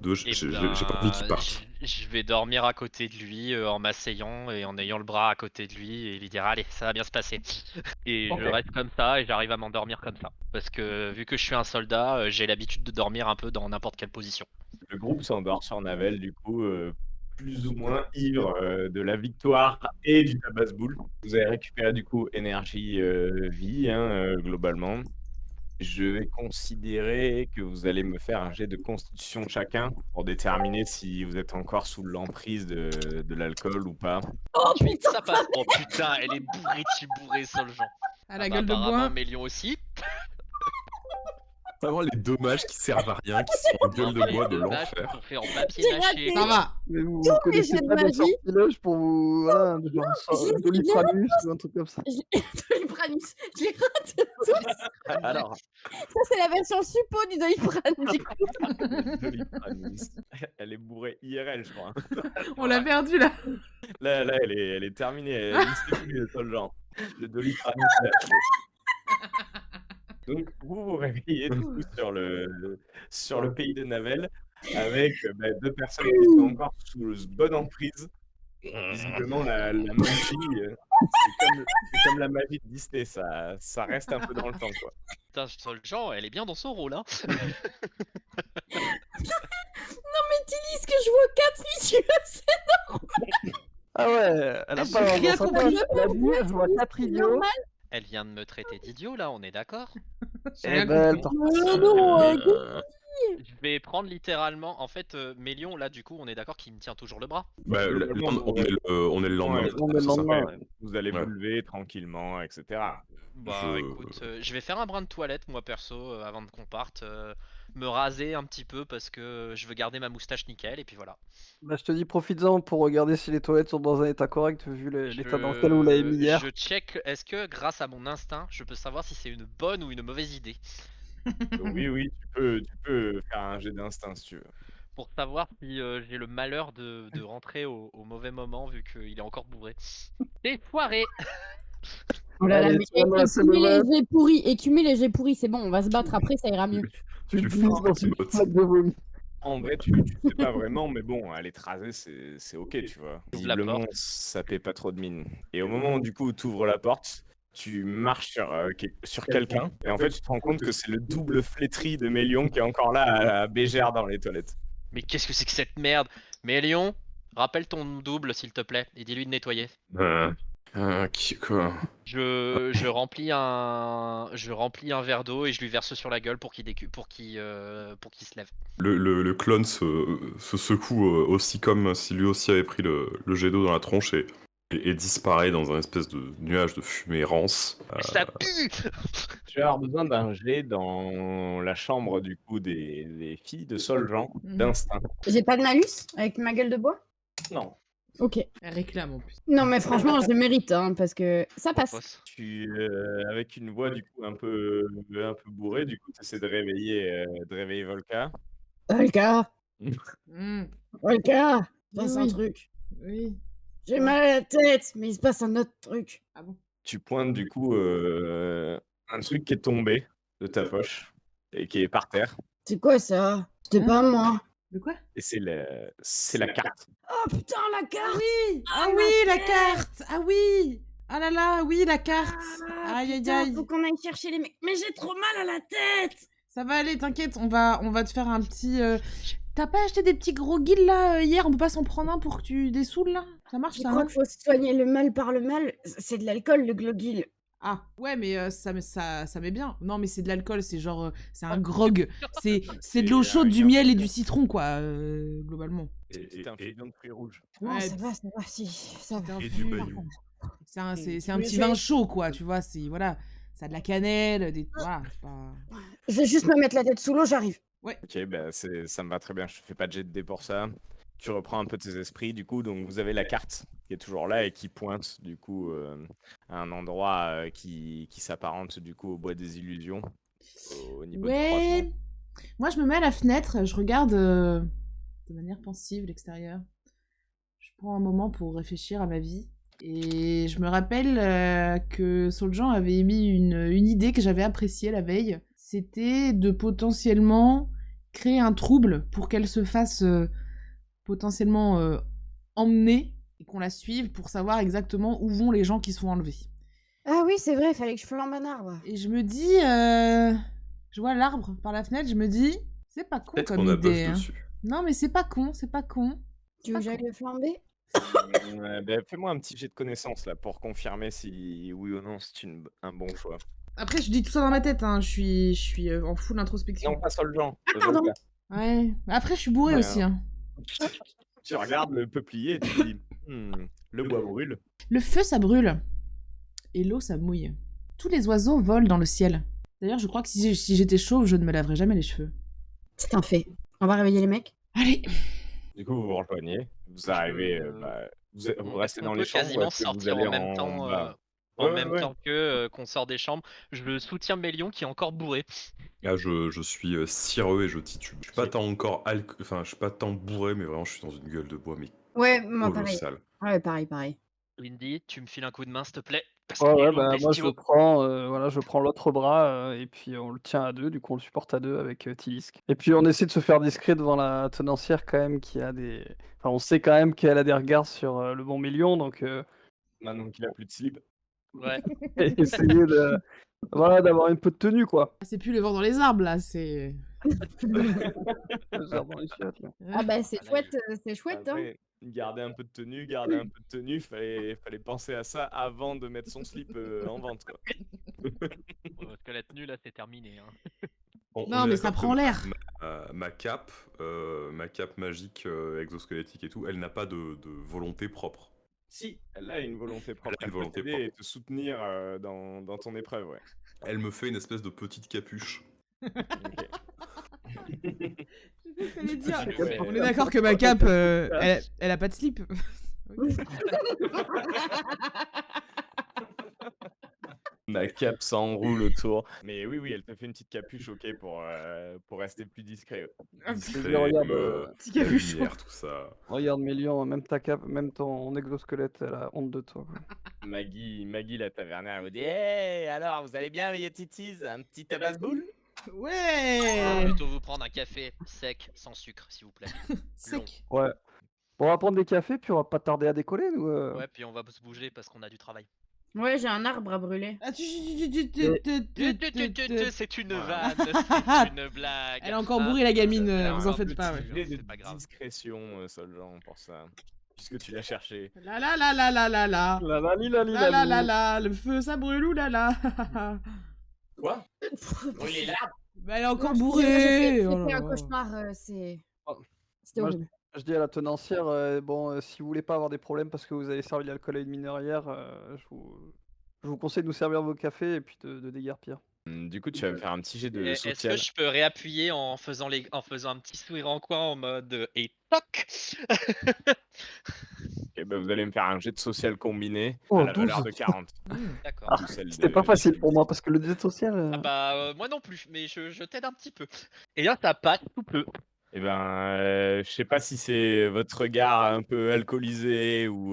J'ai pas envie qu'il parte. Je vais dormir à côté de lui en m'asseyant et en ayant le bras à côté de lui et lui dire allez, ça va bien se passer. Et Ok. je reste comme ça et j'arrive à m'endormir comme ça. Parce que vu que je suis un soldat, j'ai l'habitude de dormir un peu dans n'importe quelle position. Le groupe s'endort sur Navel, du coup, plus ou moins ivre de la victoire et du tabasse-boule. Vous avez récupéré, du coup, énergie, vie, hein, globalement. Je vais considérer que vous allez me faire un jet de constitution chacun pour déterminer si vous êtes encore sous l'emprise de l'alcool ou pas. Oh 18, putain, ça passe. Oh putain, elle est bourrée de chez bourrée, Soljean. À la Ah bah, gueule de apparemment, bois. Mélion aussi. Vraiment les dommages qui servent à rien, qui sont en gueule de Non, mais bois de les vaches l'enfer. sont faits en papier J'ai mâché. raté. Ça va. Mais vous Tous mes connaissez jets de pas des magie. sortilèges pour vous. Voilà, genre J'ai Doliprane ou un truc comme ça. Doliprane, je l'ai raté tous. Alors, Ça, c'est la version suppo du Doliprane, du coup. Doliprane, elle est bourrée IRL, je crois. On l'a perdu là. Là, elle est terminée. Elle est plus le seul genre. Le Doliprane, c'est lâché. Donc, vous vous réveillez du coup sur le pays de Navel avec deux personnes qui sont encore sous bonne emprise. Visiblement, la magie, c'est comme la magie de Disney, ça reste un peu dans le temps, quoi. Putain, Soljean, elle est bien dans son rôle, hein. Mais Tilly, ce que je vois 4 idiots, Ah ouais, elle a Ah, pas j'ai rien dans sa compris. poche, elle a dit, je vois 4 c'est idiots. normal. Elle vient de me traiter d'idiot, là, on est d'accord? J'ai Eh rien ben, compris. Non, Je vais prendre littéralement, en fait, Mélion, là, du coup, on est d'accord qu'il me tient toujours le bras. Bah, on est le lendemain. Ouais, on est le c'est ça. lendemain. Ouais, vous allez Ouais. vous lever tranquillement, etc. Bah Je- écoute, je vais faire un brin de toilette, moi perso, avant qu'on parte. Me raser un petit peu parce que je veux garder ma moustache nickel, et puis voilà. Bah, je te dis, profites-en pour regarder si les toilettes sont dans un état correct vu l'état dans lequel vous l'avez mis hier. Je check, est-ce que grâce à mon instinct, je peux savoir si c'est une bonne ou une mauvaise idée? Oui, tu peux faire un jet d'instinct si tu veux. Pour savoir si j'ai le malheur de rentrer au mauvais moment vu qu'il est encore bourré. C'est foiré! Oh là là, Allez, mais tu vas me laisser le vote. écumez les jets pourris, c'est bon, on va se battre après, ça ira mieux. Tu Tu te fais glisses un dans petit une bot. flaque de vomi. En vrai, tu sais pas vraiment, mais bon, aller te raser, c'est ok, tu vois. J'ouvre la Visiblement, porte. ça paie pas trop de mine. Et au moment où, du coup, tu ouvres la porte, tu marches sur quelqu'un, et en fait, tu te rends compte que c'est le double flétri de Mélion qui est encore là à bégère dans les toilettes. Mais qu'est-ce que c'est que cette merde? Mélion, rappelle ton double s'il te plaît et dis-lui de nettoyer. Quoi? Je remplis un verre d'eau et je lui verse sur la gueule pour qu'il se lève. Le clone se secoue aussi comme si lui aussi avait pris le jet d'eau dans la tronche et disparaît dans un espèce de nuage de fumée rance. Ça pue! Tu vas avoir besoin d'un jet dans la chambre, du coup, des filles de Soljean, d'instinct. J'ai pas de malus avec ma gueule de bois? Non. Ok. Elle réclame en plus. Non, mais franchement, je le mérite, hein, parce que ça passe. Avec une voix, du coup, un peu bourrée, du coup, tu essaies de réveiller Volca. Olga, Mm. Olga, il se passe un Oui. truc. Oui. J'ai mal à la tête, mais il se passe un autre truc. Ah bon? Tu pointes, du coup, un truc qui est tombé de ta poche et qui est par terre. C'est quoi ça? C'était pas moi. De quoi? Et c'est la carte. Oh putain, la carte! Oui. Ah Ah, oui, ma la carte. Ah oui. Ah là là, oui, la carte. Aïe aïe Putain, aïe. faut qu'on aille chercher les mecs. Mais j'ai trop mal à la tête! Ça va aller, t'inquiète, on va te faire un petit... T'as pas acheté des petits gros guilles là hier? On peut pas s'en prendre un pour que tu dessoules là? Ça marche Je ça? crois Hein qu'il faut soigner le mal par le mal. C'est de l'alcool, le glogil. Ah ouais, mais ça met bien. Non, mais c'est de l'alcool, c'est genre c'est un grog. C'est de l'eau chaude, du miel et du citron quoi, globalement. C'est un filon de fruits rouges. Non, Ouais, ça va, si, ça va. c'est un Et du fût. bayou. C'est un Mais petit je- vin chaud quoi, tu vois, c'est voilà, ça a de la cannelle, des voilà, c'est pas... Je vais juste me mettre la tête sous l'eau, j'arrive. Ok, ça me va très bien. Je fais pas de jet de dés pour ça. Tu reprends un peu tes esprits, du coup. Donc, vous avez la carte qui est toujours là et qui pointe, du coup, à un endroit qui s'apparente, du coup, au bois des illusions, au niveau du croisement. Ouais. Moi, je me mets à la fenêtre, je regarde de manière pensive l'extérieur. Je prends un moment pour réfléchir à ma vie. Et je me rappelle que Soljean avait émis une idée que j'avais appréciée la veille. C'était de potentiellement créer un trouble pour qu'elle se fasse potentiellement emmener et qu'on la suive pour savoir exactement où vont les gens qui sont enlevés. Ah oui, c'est vrai, il fallait que je flambe un arbre. Et je me dis, je vois l'arbre par la fenêtre, je me dis, c'est pas con Peut-être comme qu'on a idée. bosse Hein. dessus. Non, mais c'est pas con, c'est pas con. Tu veux que Ah, j'aille le flamber? Fais-moi un petit jet de connaissance là pour confirmer si oui ou non c'est un bon choix. Après, je dis tout ça dans ma tête, hein. Je suis en full introspection. Non, pas sur le genre. Ah, pardon. Ouais. Après, je suis bourré Ouais, aussi, hein. Tu regardes le peuplier et tu te dis le bois brûle. Le feu, ça brûle. Et l'eau, ça mouille. Tous les oiseaux volent dans le ciel. D'ailleurs, je crois que si j'étais chauve, je ne me laverais jamais les cheveux. C'est un fait. On va réveiller les mecs. Allez. Du coup, vous vous rejoignez. Vous arrivez. Vous restez On dans peut les chambres ou quasiment est-ce que vous sortir allez en même temps, bas en Ouais, même ouais. temps que qu'on sort des chambres. Je soutiens Mélion qui est encore bourré. Ah, je suis cireux et je titube. Je suis pas tant encore enfin, je suis pas tant bourré, mais vraiment, je suis dans une gueule de bois, mais Ouais, moi pareil. colossale. Ouais, pareil. Windy, tu me files un coup de main, s'il te plaît. Parce Ouais, qu'il est ouais, lourd, bah, moi je bestiaux. prends, voilà, je prends l'autre bras et puis on le tient à deux, du coup on le supporte à deux avec Tilisk. Et puis on essaie de se faire discret devant la tenancière quand même qui a des. Enfin, on sait quand même qu'elle a des regards sur le bon million, donc Maintenant qu'il a plus de slip. Ouais. essayer de. Voilà, d'avoir un peu de tenue quoi. C'est plus le vent dans les arbres, là. C'est... Genre dans les chiottes, là. Ah bah c'est Ah, là, chouette, c'est chouette, hein. Après, garder un peu de tenue, fallait penser à ça avant de mettre son slip en vente, quoi. Parce que la tenue là, c'est terminé. Hein. On Non, est mais ça d'accord que prend l'air. Ma cape magique, exosquelettique et tout, elle n'a pas de volonté propre. Si, elle a une volonté propre. Elle a une volonté Elle peut t'aider et te soutenir dans ton épreuve, ouais. Elle me fait une espèce de petite capuche. Ok. Je sais ce que t'allais dire. Ouais. On est d'accord que ma cape, elle a pas de slip. Ma cape s'enroule autour. Mais oui, elle te fait une petite capuche, ok, pour rester plus discret. Un Discret, Je regarde, petit la capuchon. lumière, tout ça. Regarde Mélion, même ta cape, même ton exosquelette, elle a honte de toi. Quoi. Maggie la tavernière, elle vous dit hey, alors, vous allez bien, les titis? Un petit tabasse-boule? On va Ouais. plutôt vous prendre un café sec, sans sucre, s'il vous plaît. Sec. Ouais. Bon, on va prendre des cafés, puis on va pas tarder à décoller, nous. Ouais, puis on va se bouger parce qu'on a du travail. Ouais, j'ai un arbre à brûler. Ah, C'est une vanne, c'est une blague. Elle est encore bourrée, la gamine, Elle vous en a faites un pas. petit Ouais. jeu, c'est pas grave. Discrétion, Soljan, pour ça. Puisque tu l'as cherché. La la la la la la la. La la li la li La la la la li. la, le feu ça brûle ou là là. Quoi? Brûler l'arbre? Bah elle est encore Non, bourrée. J'ai Oh là fait un là. cauchemar, Oh. c'était Moi, horrible. Je dis à la tenancière, si vous voulez pas avoir des problèmes parce que vous avez servi de l'alcool à une mineure hier, je vous conseille de nous servir vos cafés et puis de déguerpir. Du coup, tu vas me faire un petit jet de Est-ce que social. je peux réappuyer en faisant un petit sourire en coin en mode et toc? Ok, bah, vous allez me faire un jet de social combiné Oh, à la valeur 12. de 40. D'accord. Ah, Ou celle c'était de- pas facile pour moi parce que le jet social. Ah bah moi non plus, mais je t'aide un petit peu. Et là t'as pas tout peu. Eh ben, je sais pas si c'est votre regard un peu alcoolisé ou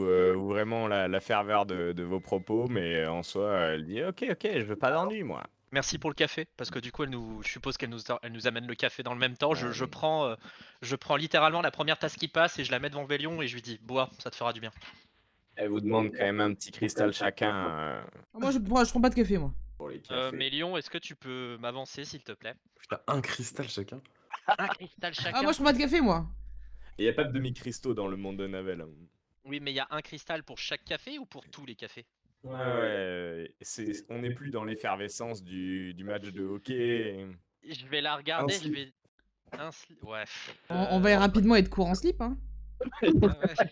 vraiment la ferveur de vos propos, mais en soi, elle dit ok, je veux pas d'ennui, moi. Merci pour le café, parce que du coup je suppose qu'elle nous amène le café dans le même temps. Je prends littéralement la première tasse qui passe et je la mets devant Vélion et je lui dis bois, ça te fera du bien. Elle vous demande quand même un petit cristal chacun Moi je prends pas de café moi. pour les cafés. Mélion, est-ce que tu peux m'avancer s'il te plaît? Putain, un cristal chacun. Un cristal chacun. Ah moi je prends pas de café moi. Il n'y a pas de demi-cristaux dans le monde de Navel. Oui, mais il y a un cristal pour chaque café ou pour tous les cafés? Ouais, on n'est plus dans l'effervescence du match de hockey. Je vais la regarder, slip. je vais. Ouais. On va rapidement être court en slip hein. Ouais, ça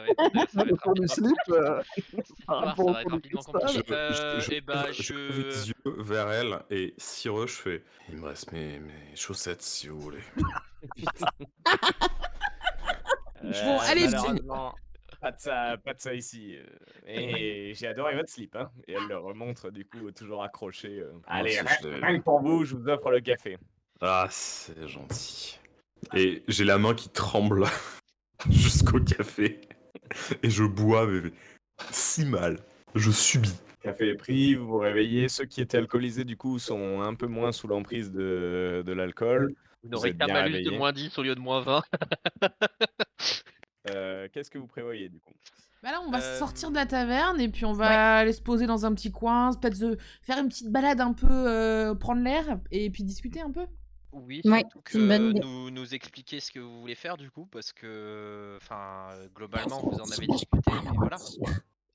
va être Le cours du slip, Cette par histoire, rapport ça au va être cours du rapidement cristal. compliqué. Et bah je lève les yeux vers elle et cireux, je fais. Il me reste mes chaussettes si vous voulez. Bon, allez, malheureusement, pas de ça ici. Et j'ai adoré votre slip, hein. Et elle le remontre du coup toujours accroché. Allez, rien que pour vous, je vous offre le café. Ah, c'est gentil. Et j'ai la main qui tremble jusqu'au café. Et je bois, mais si mal. Je subis. Café est pris, vous vous réveillez. Ceux qui étaient alcoolisés du coup sont un peu moins sous l'emprise de l'alcool. Vous n'aurez êtes qu'un bien malus de réveillé. moins 10 au lieu de moins 20. Qu'est-ce que vous prévoyez du coup? Bah là on va sortir de la taverne et puis on va aller se poser dans un petit coin, peut-être faire une petite balade un peu, prendre l'air et puis discuter un peu. Oui, Ouais, surtout c'est une bonne que idée. nous expliquer ce que vous voulez faire du coup, parce que, globalement, vous en avez discuté, mais voilà.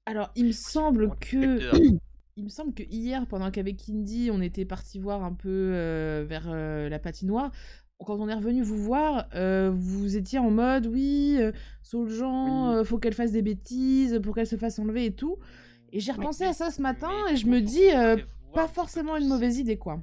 Alors il me semble On que discute il me semble que hier, pendant qu'avec Indy, on était parti voir un peu vers la patinoire, quand on est revenu vous voir, vous étiez en mode oui, Souljan, Oui. faut qu'elle fasse des bêtises pour qu'elle se fasse enlever et tout. Et j'ai repensé à ça ce matin Mais et du je coup, me faut dis, qu'on prévoie un pas petit peu forcément tout une mauvaise ça. idée, quoi.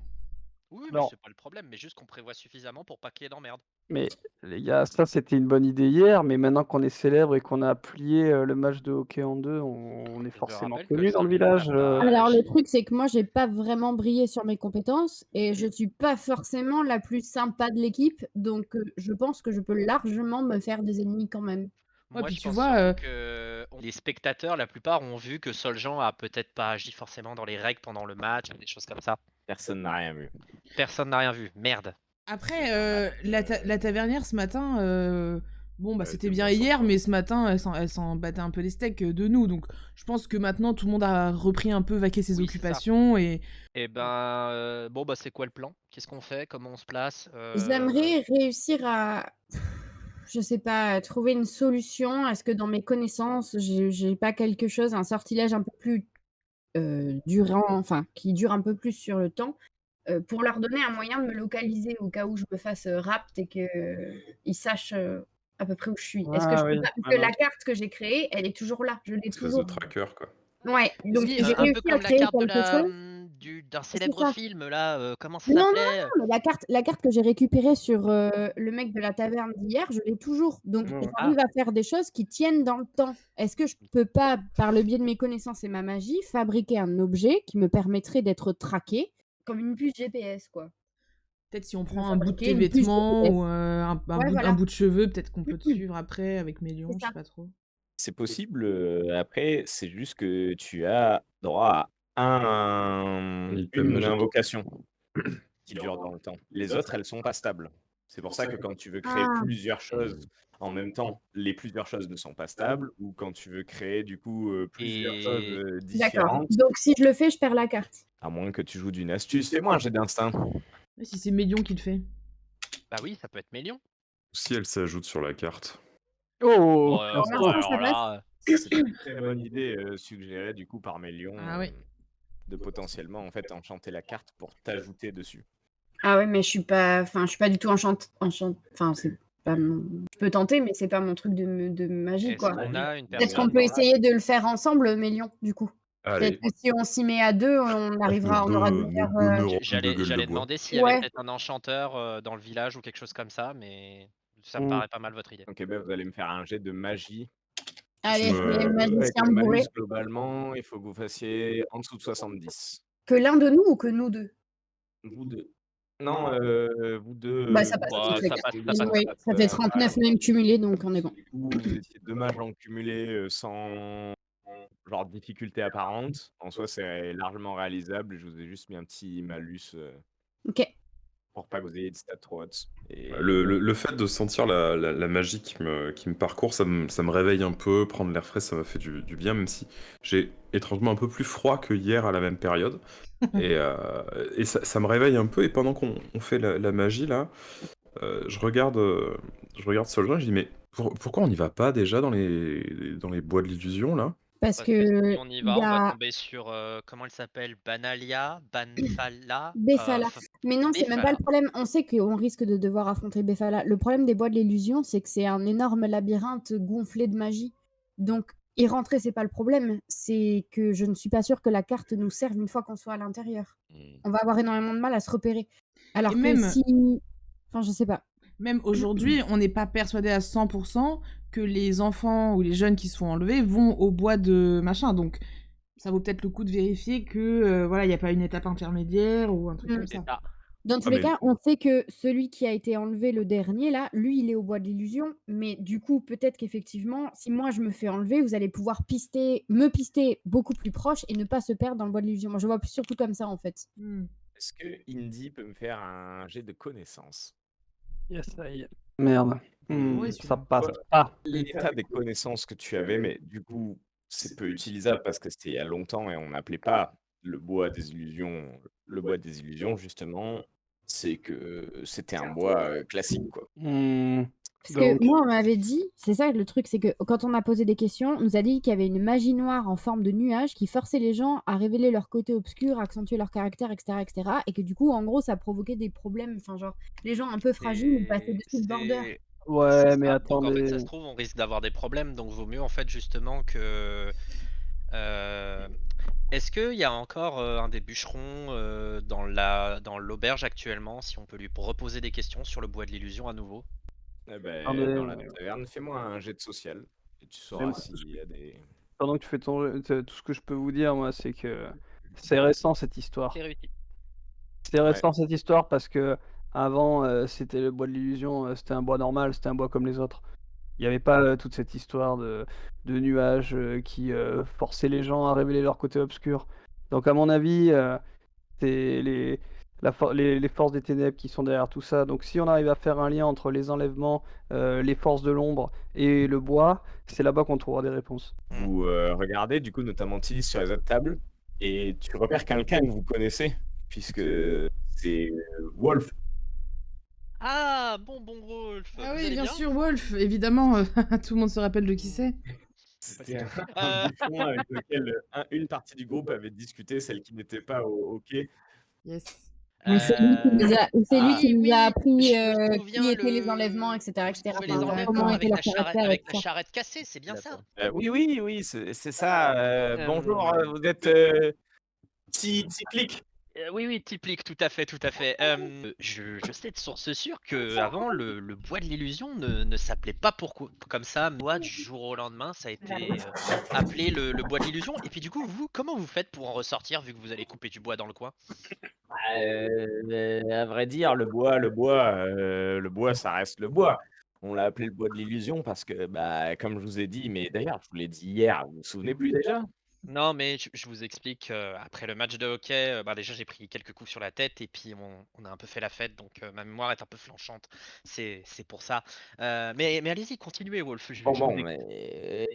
Oui, mais Non, c'est pas le problème, mais juste qu'on prévoit suffisamment pour pas qu'il y ait d'emmerde. mais les gars, ça c'était une bonne idée hier, mais maintenant qu'on est célèbre et qu'on a plié le match de hockey en deux, on est Je forcément rappelle que le connu dans le Souljan n'a village. pas Alors le agi. truc, c'est que moi, j'ai pas vraiment brillé sur mes compétences et je suis pas forcément la plus sympa de l'équipe, donc je pense que je peux largement me faire des ennemis quand même. Ouais, Moi, puis je tu pense vois, surtout que les spectateurs, la plupart, ont vu que Souljan a peut-être pas agi forcément dans les règles pendant le match, des choses comme ça. Personne n'a rien vu. Personne n'a rien vu. Merde. après, Normal. la tavernière ce matin, bon, bah Elle c'était était bien bien hier, sympa. mais ce matin, elle s'en battait un peu les steaks de nous. Donc, je pense que maintenant, tout le monde a repris un peu vaquer ses Oui, c'est ça. occupations. Et Et ben, bon, bah, c'est quoi le plan? Qu'est-ce qu'on fait? Comment on se place? J'aimerais réussir à, je sais pas, trouver une solution. Est-ce que dans mes connaissances, j'ai pas quelque chose, un sortilège un peu plus durant, enfin, qui dure un peu plus sur le temps, pour leur donner un moyen de me localiser au cas où je me fasse rapt et qu'ils sachent à peu près où je suis. Est-ce que je Ah peux oui. pas, parce que la carte que j'ai créée, elle est toujours là, je l'ai Espèce de toujours. tracker, quoi. Ouais, donc Oui, j'ai un peu réussi à comme la créer carte de quelque chose. d'un C'est célèbre ça. film là, comment ça Non, non, s'appelait? non, mais la carte que j'ai récupérée sur, le mec de la taverne d'hier, je l'ai toujours. Donc Ouais, ouais. j'arrive à faire des choses qui tiennent dans le temps. Est-ce que je peux pas, par le biais de mes connaissances et ma magie, fabriquer un objet qui me permettrait d'être traqué comme une puce GPS, quoi? peut-être si on Je veux prend un bout de fabriquer tes une puce vêtements GPS. ou Ouais, un voilà. bout de cheveux, peut-être qu'on peut te suivre après avec mes C'est lions, je ça. sais pas trop. C'est possible, après, c'est juste que tu as droit à Item une magique. invocation qui dure dans le temps. Les autres, elles sont pas stables. C'est pour ça que quand tu veux créer Ah, plusieurs choses en même temps, les plusieurs choses ne sont pas stables, ou quand tu veux créer du coup plusieurs choses Et d'accord. différentes, Donc si je le fais, je perds la carte. à moins que tu joues d'une astuce. Fais-moi un jet d'instinct. Et si c'est Mélion qui le fait. bah oui, ça peut être Mélion. Si elle s'ajoute sur la carte. Oh, Bon, merci. Pour l'instant, alors ça passe. là, C'est une très bonne idée suggérée du coup par Mélion Ah ouais. de potentiellement en fait enchanter la carte pour t'ajouter dessus. Ah ouais, mais je suis pas du tout enfin, c'est pas mon je peux tenter, mais c'est pas mon truc de magie, est-ce quoi. qu'on a une Peut-être qu'on personne peut dans essayer de le faire ensemble, Mélion, du coup. Peut-être Allez, que si on s'y met à 2, on aura nos dû faire, deux neurones de J'allais gueule de bois. demander s'il y avait ouais. peut-être un enchanteur dans le village ou quelque chose comme ça, mais ça me Mmh. paraît pas mal votre idée. Ok, ben vous allez me faire un jet de magie. Allez, me- les Avec magiciens le malus, bourrés. globalement, il faut que vous fassiez en dessous de 70. Que l'un de nous ou que nous 2? Vous deux. Non, vous deux. Bah, ça passe, dans Bah, tous les ça cas. passe, ça Oui, passe. oui, ça fait 39 même cumulé, donc on est bon. Du coup, vous étiez deux mages en cumulé sans genre difficulté apparente. En soi, c'est largement réalisable. Je vous ai juste mis un petit malus OK. pour pas que vous ayez de stats trop hautes. Et Le fait de sentir la magie qui me parcourt, ça me réveille un peu. Prendre l'air frais, ça m'a fait du bien, même si j'ai étrangement un peu plus froid que hier à la même période. Et ça me réveille un peu. Et pendant qu'on fait la magie, là, je regarde Soljan et je dis, mais pourquoi on n'y va pas déjà dans les bois de l'illusion, là? Parce Parce que que si on y il va, y on va a tomber sur comment elle s'appelle? Banalia, Banfala, Beffala. Mais non, c'est même pas Beffala. le problème. On sait qu'on risque de devoir affronter Beffala. Le problème des bois de l'illusion, c'est que c'est un énorme labyrinthe gonflé de magie. Donc, y rentrer, c'est pas le problème. C'est que je ne suis pas sûre que la carte nous serve une fois qu'on soit à l'intérieur. On va avoir énormément de mal à se repérer. Alors Et que même- si... Enfin, je sais pas. Même aujourd'hui, on n'est pas persuadé à 100% que les enfants ou les jeunes qui se font enlever vont au bois de machin. Donc, ça vaut peut-être le coup de vérifier que voilà, il n'y a pas une étape intermédiaire ou un truc comme C'est ça. ça. Dans tous Ah, les mais- cas, on sait que celui qui a été enlevé le dernier, là, lui, il est au bois de l'illusion. Mais du coup, peut-être qu'effectivement, si moi je me fais enlever, vous allez pouvoir me pister beaucoup plus proche et ne pas se perdre dans le bois de l'illusion. Moi, je vois surtout comme ça, en fait. est-ce que Indy peut me faire un jet de connaissance? Yes, ça y est. Merde. Ouais, Ça celui-là. passe Ouais. pas. L'état des connaissances que tu avais, mais du coup, c'est peu utilisable parce que c'était il y a longtemps et on n'appelait pas le bois des illusions, justement. c'est que c'était un bois classique, quoi. Parce que Donc, moi, on m'avait dit, c'est ça le truc, c'est que quand on a posé des questions, on nous a dit qu'il y avait une magie noire en forme de nuage qui forçait les gens à révéler leur côté obscur, accentuer leur caractère, etc., etc. Et que du coup, en gros, ça provoquait des problèmes. Enfin, genre, les gens un peu fragiles, ils passaient dessus le border. C'est ouais, mais ça. Donc en fait, ça attendez. se trouve, on risque d'avoir des problèmes. Donc vaut mieux en fait justement que. euh, Est-ce qu'il y a encore un des bûcherons dans l'auberge actuellement, si on peut lui reposer des questions sur le bois de l'illusion à nouveau? Eh ben, Attendez, dans la taverne, fais-moi un jet de social et tu sauras même- s'il y a des. pendant que tu fais tout ce que je peux vous dire, moi, c'est que c'est récent cette histoire. C'est réussi. C'est Ouais. récent cette histoire parce que avant, c'était le bois de l'illusion, c'était un bois normal, c'était un bois comme les autres. Il n'y avait pas toute cette histoire de nuages qui forçaient les gens à révéler leur côté obscur. Donc à mon avis, c'est les forces des ténèbres qui sont derrière tout ça. Donc si on arrive à faire un lien entre les enlèvements, les forces de l'ombre et le bois, c'est là-bas qu'on trouvera des réponses. Vous regardez, du coup, notamment Tilly sur les autres tables, et tu repères quelqu'un que vous connaissez, puisque c'est Wolf. Ah, bon Wolf, Ah vous oui, allez bien bien? sûr, Wolf, évidemment, tout le monde se rappelle de qui c'est. C'était un Euh, bouffon avec lequel une partie du groupe avait discuté, celle qui n'était pas au quai. Yes. Donc c'est lui qui nous a, ou c'est lui Ah. qui nous a appris je me qui souviens étaient les enlèvements, etc., où se etc. trouvaient les Enfin, enlèvements comment était avec leur la charrette, caractère et avec tout la ça. charrette cassée, c'est bien ça? Oui, c'est ça. Bonjour, vous êtes Cyclique. Oui, Tiplique, tout à fait, tout à fait. Je sais de source sûre que avant le bois de l'illusion ne s'appelait pas comme ça. Moi, du jour au lendemain, ça a été appelé le bois de l'illusion. Et puis du coup, vous, comment vous faites pour en ressortir vu que vous allez couper du bois dans le coin? À vrai dire, le bois, ça reste le bois. On l'a appelé le bois de l'illusion parce que, bah, comme je vous ai dit, mais d'ailleurs, je vous l'ai dit hier, vous vous souvenez plus déjà? Non, mais je vous explique. Après le match de hockey, bah, déjà j'ai pris quelques coups sur la tête et puis on a un peu fait la fête, donc ma mémoire est un peu flanchante. C'est pour ça. Mais allez-y, continuez, Wolf. Je vous écoute. Mais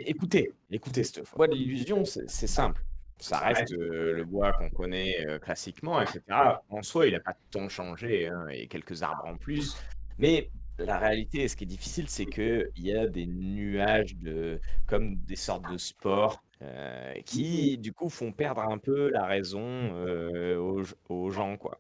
écoutez cette fois. Le bois de l'illusion, c'est simple. Ça reste le bois qu'on connaît classiquement, etc. En soi, il n'a pas tant changé, hein, et quelques arbres en plus. Mais la réalité, ce qui est difficile, c'est qu'il y a des nuages comme des sortes de spores qui, du coup, font perdre un peu la raison aux gens, quoi.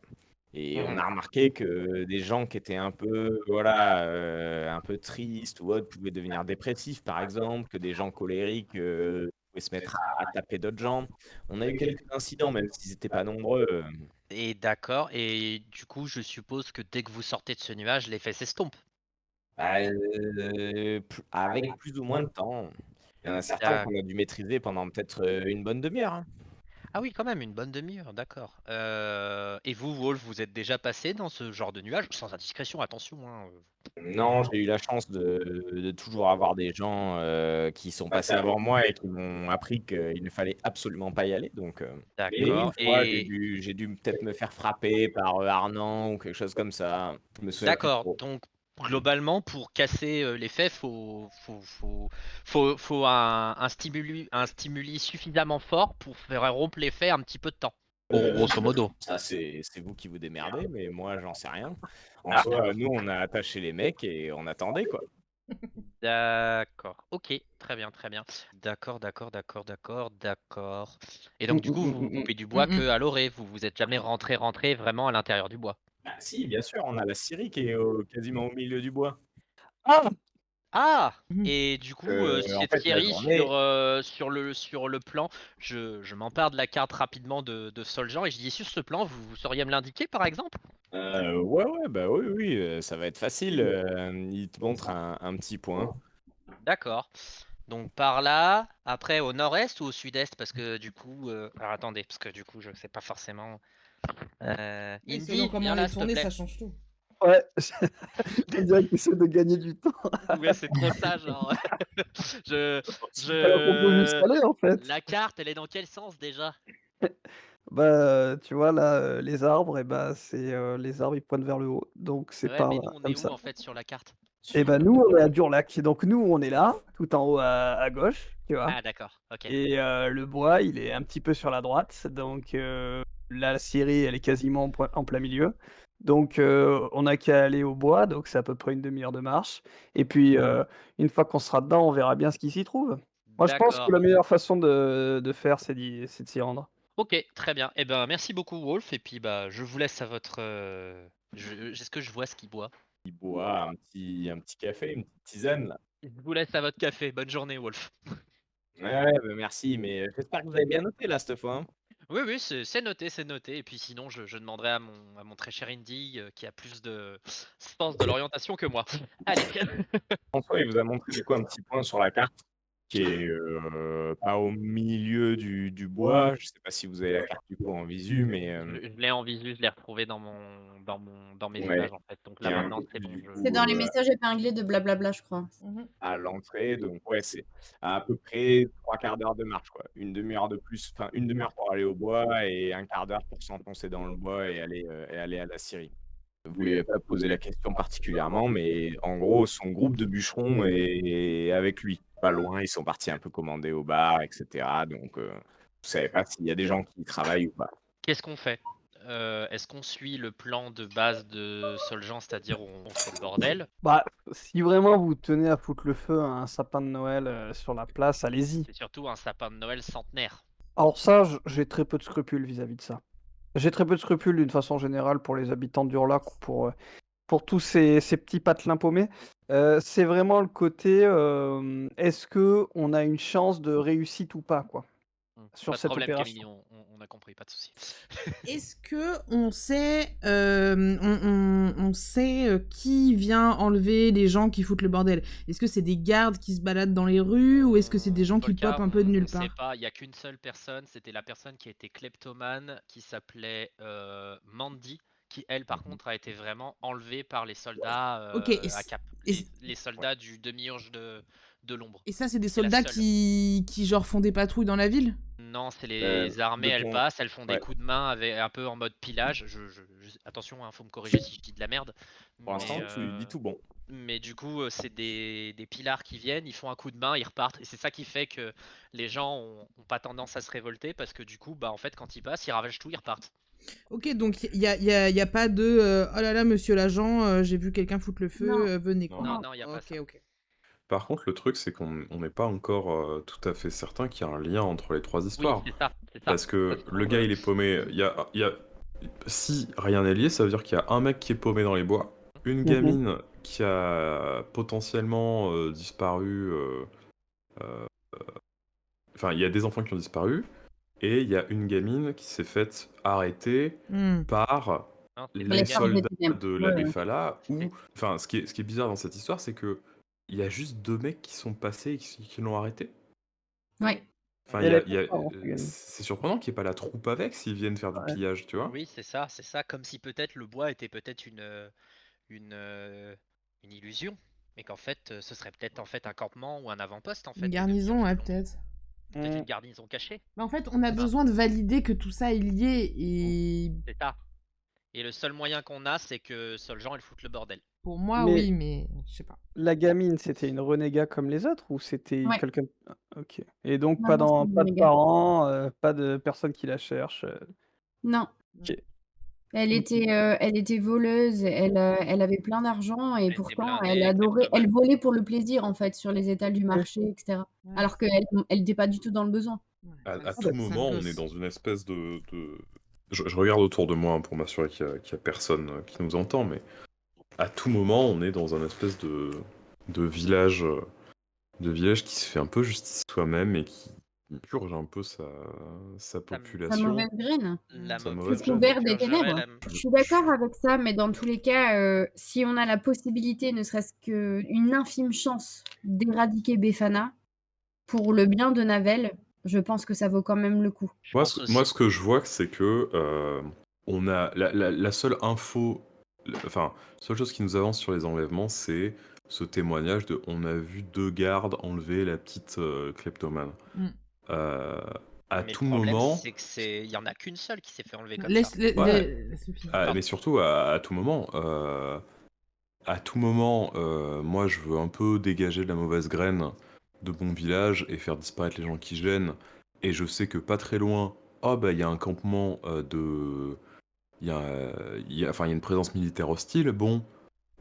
Et on a remarqué que des gens qui étaient un peu, voilà, un peu tristes ou autres pouvaient devenir dépressifs, par exemple, que des gens colériques pouvaient se mettre à taper d'autres gens. On a eu quelques incidents, même s'ils n'étaient pas nombreux. Et d'accord. Et du coup, je suppose que dès que vous sortez de ce nuage, l'effet s'estompe. Avec plus ou moins de temps. Il y en a certains D'ac- qu'on a dû maîtriser pendant peut-être une bonne demi-heure, hein. Ah oui, quand même, une bonne demi-heure, d'accord. Et vous, Wolf, vous êtes déjà passé dans ce genre de nuage? Sans indiscrétion, attention, hein. Non, j'ai eu la chance de toujours avoir des gens qui sont passés avant moi et qui m'ont appris qu'il ne fallait absolument pas y aller. Donc, mais une D'accord. fois, Et j'ai dû peut-être me faire frapper par Arnan ou quelque chose comme ça. Je me souviens plus d'accord. trop. Donc, globalement, pour casser l'effet, faut un stimuli suffisamment fort pour faire rompre l'effet un petit peu de temps. Grosso modo. Ça, c'est vous qui vous démerdez, mais moi, j'en sais rien. En soi, nous, on a attaché les mecs et on attendait, quoi. D'accord. Ok, très bien, très bien. D'accord, d'accord, d'accord, d'accord, d'accord. Et donc, du coup, vous coupez du bois que à l'orée. Vous êtes jamais rentré vraiment à l'intérieur du bois. Bah, si, bien sûr, on a la scierie qui est quasiment au milieu du bois. Ah! Mhm. Et du coup, En cette fait, la Thierry journée, sur le plan, je m'empare de la carte rapidement de Soljan et je dis sur ce plan, vous sauriez me l'indiquer par exemple? ouais, bah oui, ça va être facile. Il te montre un petit point. D'accord. Donc par là, après au nord-est ou au sud-est? Parce que du coup. Alors attendez, parce que du coup, je sais pas forcément. Oui, selon Indy, comment viens on là, est s'il te tourné, plaît. ça change tout. Ouais, on dirait qu'il essaie de gagner du temps. Ouais, c'est trop ça, genre. Je. Alors qu'on peut juste aller en fait. La carte, elle est dans quel sens déjà? Bah, tu vois là, les arbres, et bah, c'est les arbres ils pointent vers le haut, donc c'est Ouais, par mais là, nous, on est comme où ça. en fait sur la carte? Et bah nous on est à Durlac, donc nous on est là, tout en haut à gauche, tu vois? Ah, d'accord, ok. Et le bois il est un petit peu sur la droite, donc la scierie elle est quasiment en plein milieu. Donc on n'a qu'à aller au bois, donc c'est à peu près une demi-heure de marche. Et puis une fois qu'on sera dedans, on verra bien ce qui s'y trouve. Moi, je pense que D'accord. la meilleure façon de faire, c'est de s'y rendre. Ok, très bien. Eh ben, merci beaucoup, Wolf. Et puis, bah, je vous laisse à votre. Est-ce que je vois ce qu'il boit? Il boit un petit café, une petite tisane là. Je vous laisse à votre café. Bonne journée, Wolf. Ouais, bah, merci, mais j'espère que vous avez bien noté là cette fois, hein. Oui, oui, c'est noté, c'est noté. Et puis sinon, je demanderai à mon très cher Indy qui a plus de sens de l'orientation que moi. Allez. François, il vous a montré du coup un petit point sur la carte qui est pas au milieu du bois. Je sais pas si vous avez la carte du coup en visu, mais Je l'ai en visu, je l'ai retrouvé dans mes ouais, images en fait. Donc il y là a un maintenant, c'est côté bon. du coup C'est dans les messages épinglés de blablabla, je crois. à l'entrée. Donc ouais, c'est à peu près 3/4 d'heure de marche, quoi. Une demi-heure de plus, enfin une demi-heure pour aller au bois et un quart d'heure pour s'enfoncer dans le bois et aller à la scierie. Vous lui avez pas posé la question particulièrement, mais en gros, son groupe de bûcherons est avec lui. Pas loin, ils sont partis un peu commander au bar, et cetera. Donc, vous savez pas s'il y a des gens qui y travaillent ou pas. Qu'est-ce qu'on fait? Est-ce qu'on suit le plan de base de Soljan, c'est-à-dire on fait le bordel? Bah, si vraiment vous tenez à foutre le feu à un sapin de Noël sur la place, allez-y. C'est surtout un sapin de Noël centenaire. Alors ça, j'ai très peu de scrupules vis-à-vis de ça. J'ai très peu de scrupules d'une façon générale pour les habitants d'Urlac ou pour tous ces petits patelins paumés. C'est vraiment le côté est-ce que on a une chance de réussite ou pas, quoi, sur Pas de cette problème, opération. Camille, on a compris, pas de souci. Est-ce que on sait, on sait qui vient enlever les gens qui foutent le bordel? Est-ce que c'est des gardes qui se baladent dans les rues ou est-ce que c'est des gens qui Volca, popent un peu de nulle on sait part? pas, il y a qu'une seule personne, c'était la personne qui a été kleptomane, qui s'appelait Mandy, qui elle par contre a été vraiment enlevée par les soldats Ok, à Cap, et les soldats du demi-urge de l'ombre. ça, c'est des C'est la soldats seule. qui genre font des patrouilles dans la ville? Non, c'est les armées, de elles ton- passent, elles font des ouais, coups de main avec, un peu en mode pillage. Attention, hein, faut me corriger si je dis de la merde. pour l'instant, Mais, tu dis tout bon. mais du coup, c'est des pillards qui viennent, ils font un coup de main, ils repartent. Et c'est ça qui fait que les gens ont pas tendance à se révolter parce que du coup, bah en fait, quand ils passent, ils ravagent tout, ils repartent. Ok, donc y a pas de oh là là, monsieur l'agent, j'ai vu quelqu'un foutre le feu, Non. venez quoi. Non, non, y a pas Ok, ça. ok. Par contre, le truc, c'est qu'on n'est pas encore tout à fait certain qu'il y a un lien entre les trois Oui, histoires. c'est ça, c'est ça. Parce que le gars, il est paumé. Si rien n'est lié, ça veut dire qu'il y a un mec qui est paumé dans les bois, une gamine qui a potentiellement disparu. Enfin, il y a des enfants qui ont disparu, et il y a une gamine qui s'est faite arrêter Hmm. par Hein, c'est pas les une forces des soldats ténèbres. de l'abbé Fala. Ou, enfin, ce qui est bizarre dans cette histoire, c'est que il y a juste deux mecs qui sont passés et qui l'ont arrêté. Ouais. Enfin, Et elle est pas forte, la gamine. c'est surprenant qu'il n'y ait pas la troupe avec s'ils viennent faire du Ouais. pillage, tu vois. Oui, c'est ça, comme si peut-être le bois était peut-être une illusion, mais qu'en fait, ce serait peut-être en fait un campement ou un avant-poste en fait. Une des garnison, demi-urges ouais, de l'ombre. peut-être. Peut-être une garnison cachée. Mais en fait, on a besoin de valider que tout ça est lié et C'est ça. Et le seul moyen qu'on a, c'est que Soljan elle foute le bordel. pour moi, Mais- oui, mais je sais pas. La gamine, c'était une renégat comme les autres ou c'était Ouais. quelqu'un. Ah, ok. Et donc Non, pas non, c'est une pas de renégat. parents, pas de personne qui la cherche. Non. Ok. Elle était voleuse, elle avait plein d'argent et Elle était pourtant blindée, elle adorait, kleptomane. elle volait pour le plaisir en fait sur les étals du marché, etc. Ouais. Alors qu'elle n'était pas du tout dans le besoin. Ouais, À sale- tout sale moment, on gosse. est dans une espèce de... Je regarde autour de moi pour m'assurer qu'il y a personne qui nous entend, mais à tout moment, on est dans un espèce de village, qui se fait un peu justice soi-même et qui purge un peu sa Sa population. mauvaise graine. La Ça mauvaise me C'est couvert des purgerait ténèbres. la- Je suis d'accord avec ça, mais dans tous les cas, si on a la possibilité, ne serait-ce qu'une infime chance d'éradiquer Befana, pour le bien de Navel, je pense que ça vaut quand même le coup. Je Moi, pense aussi. moi, ce que je vois, c'est que on a la seule info, enfin, seule chose qui nous avance sur les enlèvements, c'est ce témoignage de on a vu deux gardes enlever la petite kleptomane. Mm. À Mais tout le problème, moment, c'est que il y en a qu'une seule qui s'est fait enlever comme Laisse, ça. Ouais. laisse-le finir. mais surtout à tout moment, moi je veux un peu dégager de la mauvaise graine de mon village et faire disparaître les gens qui gênent. Et je sais que pas très loin, il y a un campement il y a, enfin, il y a une présence militaire hostile, bon,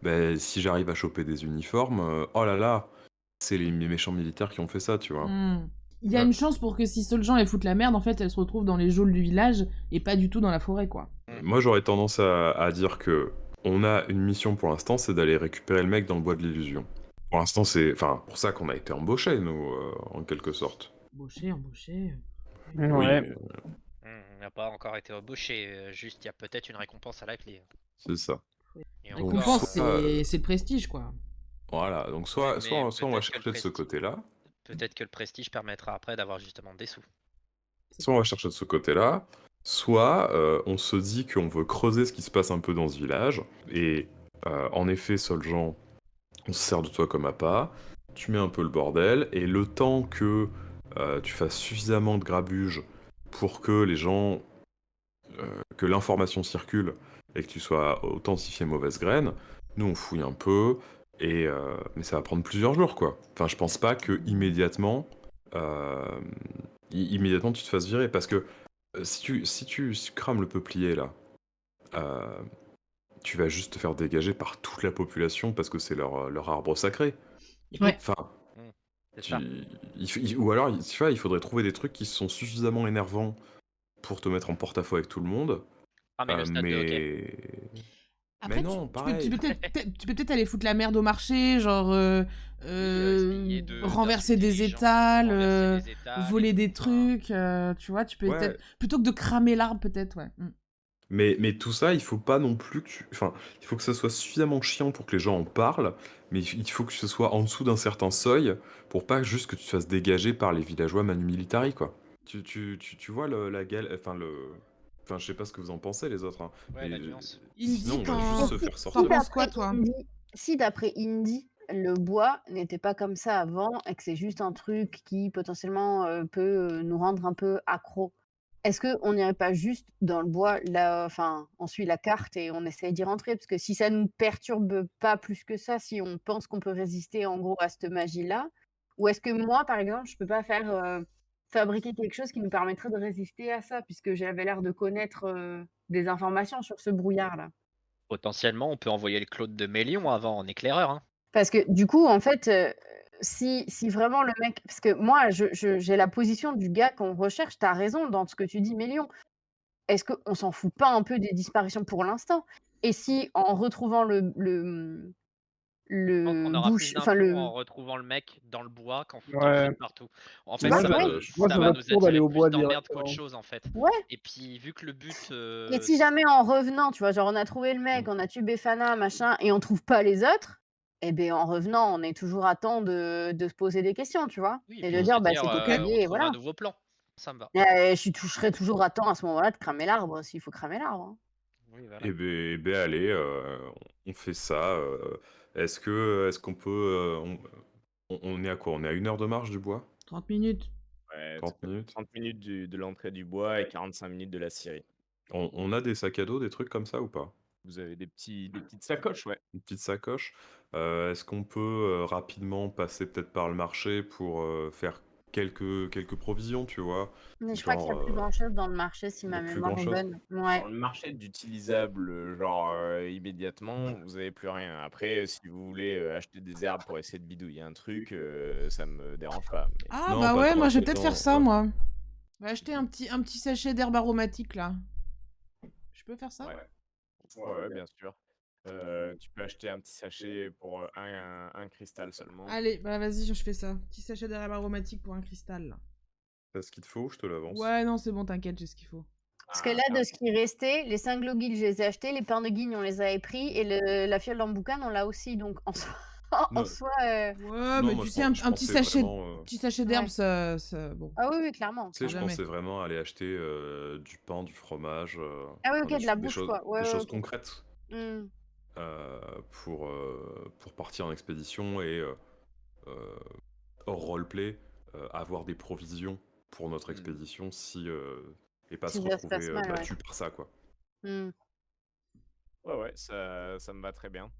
ben, si j'arrive à choper des uniformes, oh là là, c'est les méchants militaires qui ont fait ça, tu vois. Il y a Ouais. une chance pour que si Soljan elle fout la merde, en fait, elle se retrouve dans les geôles du village et pas du tout dans la forêt, quoi. Moi, j'aurais tendance à dire que on a une mission pour l'instant, c'est d'aller récupérer le mec dans le bois de l'illusion. Pour l'instant, c'est pour ça qu'on a été embauchés, nous, en quelque sorte. Embauché. Oui, Ouais. mais On n'a pas encore été embauché, juste il y a peut-être une récompense à la clé. c'est ça. Et Donc, encore, Récompense, soit, c'est le prestige, quoi. Voilà, donc oui, soit, mais soit, soit on va peut-être que le chercher de ce prestige, côté-là, peut-être que le prestige permettra après d'avoir justement des sous. soit on va chercher de ce côté-là, soit on se dit qu'on veut creuser ce qui se passe un peu dans ce village, et en effet, Soljan, on se sert de toi comme appât, tu mets un peu le bordel, et le temps que tu fasses suffisamment de grabuge pour que les gens, que l'information circule, et que tu sois authentifié mauvaise graine, nous on fouille un peu, et mais ça va prendre plusieurs jours, quoi. Enfin, je pense pas que immédiatement, immédiatement tu te fasses virer, parce que si tu crames le peuplier là, euh, tu vas juste te faire dégager par toute la population parce que c'est leur arbre sacré. Ouais. Enfin, C'est ça. ou alors, tu vois, il faudrait trouver des trucs qui sont suffisamment énervants pour te mettre en porte-à-faux avec tout le monde. Ah, mais le stade de hockey. mais... Après, mais non, pareil. tu peux peut-être aller foutre la merde au marché, genre essayer renverser des d'insulter les gens, étals, renverser des étals voler et des tout, enfin. trucs, tu vois, tu peux Ouais. peut-être plutôt que de cramer l'arbre, peut-être, ouais. Mais tout ça, il faut pas non plus que Enfin, il faut que ça soit suffisamment chiant pour que les gens en parlent, mais il faut que ce soit en dessous d'un certain seuil pour pas juste que tu te fasses dégager par les villageois Manu Militari, quoi. Tu vois la galère... Enfin, je sais pas ce que vous en pensez, les autres, hein, Ouais, la mais nuance. sinon, on va Indy, juste se faire sortir. t'en penses quoi, toi? Si d'après Indy, le bois n'était pas comme ça avant et que c'est juste un truc qui potentiellement peut nous rendre un peu accro, est-ce qu'on n'irait pas juste dans le bois, là, enfin, on suit la carte et on essaye d'y rentrer? Parce que si ça ne nous perturbe pas plus que ça, si on pense qu'on peut résister en gros à cette magie-là, ou est-ce que moi, par exemple, je peux pas faire fabriquer quelque chose qui nous permettrait de résister à ça, puisque j'avais l'air de connaître des informations sur ce brouillard-là? Potentiellement, on peut envoyer le Claude de Mélion avant en éclaireur. Hein. Parce que du coup, en fait, si vraiment le mec, parce que moi, j'ai la position du gars qu'on recherche. Tu as raison dans ce que tu dis, Mélion. Est-ce qu'on s'en fout pas un peu des disparitions pour l'instant? Et si en retrouvant Je pense qu'on aura plus enfin d'infos en retrouvant le mec dans le bois qu'en foutant Ouais. fouille partout. En Tu fait, vois, ça va ouais. nous, Moi, ça je va vote nous pour d'aller attirer au plus bois d'emmerdes directement. qu'autre chose, en fait. Ouais. Et puis, vu que le but... Et si jamais en revenant, tu vois, genre on a trouvé le mec, on a tué Befana, machin, et on trouve pas les autres, eh ben en revenant, on est toujours à temps de se poser des questions, tu vois? Oui, Et puis de de dire, se bah dire, c'est on Cocalier, et trouve voilà. un nouveau plan. Ça me va. Je serai toujours à temps à ce moment-là de cramer l'arbre s'il faut cramer l'arbre. Hein. Oui, voilà. Eh ben, allez, on fait ça. Est-ce qu'on peut... on est à quoi? On est à 1 heure de marche du bois? 30 minutes. Ouais, 30 minutes? 30 minutes de l'entrée du bois et 45 minutes de la scierie. On a des sacs à dos, des trucs comme ça ou pas? Vous avez des petites sacoches, ouais. Une petite sacoche. Est-ce qu'on peut rapidement passer peut-être par le marché pour faire quelques provisions, tu vois? Mais je crois qu'il n'y a Genre, plus grand-chose dans le marché si il y a ma plus mémoire est grand-chose? bonne. Ouais. Sur le marché d'utilisables, genre immédiatement, vous avez plus rien. Après, si vous voulez acheter des herbes pour essayer de bidouiller un truc, ça me dérange pas. Mais... Ah Non, bah pas ouais, tant moi je vais acheter, peut-être non, faire ça, ouais. moi. Je vais acheter un petit sachet d'herbe aromatique, là. Je peux faire ça? Ouais, bien sûr. Tu peux acheter un petit sachet pour un cristal seulement. Allez, bah vas-y, je fais ça. Petit sachet d'herbe aromatique pour un cristal, là. T'as ce qu'il te faut, je te l'avance. Ouais, non, c'est bon, t'inquiète, j'ai ce qu'il faut. Parce que là, de ce qui restait, les 5 glowgills, je les ai achetés, les pains de guigne, on les avait pris, et la fiole d'amboucan, on l'a aussi. Donc en soi, Non. Ouais, Non, mais moi, tu je sais, pense- je un petit pensais sachet, vraiment, petit sachet d'herbe, Ouais. ça, bon. Ah oui, oui, clairement. Tu sais, je jamais. pensais vraiment aller acheter du pain, du fromage, Ah oui, enfin, ok, de la des bouffe, choses, quoi. Ouais, des ouais, choses ok. concrètes Hmm. pour partir en expédition et hors roleplay, avoir des provisions pour notre expédition et pas Si se ça se passe retrouver mal, ouais. battu par ça, quoi. Hmm. Ouais, ça me va très bien.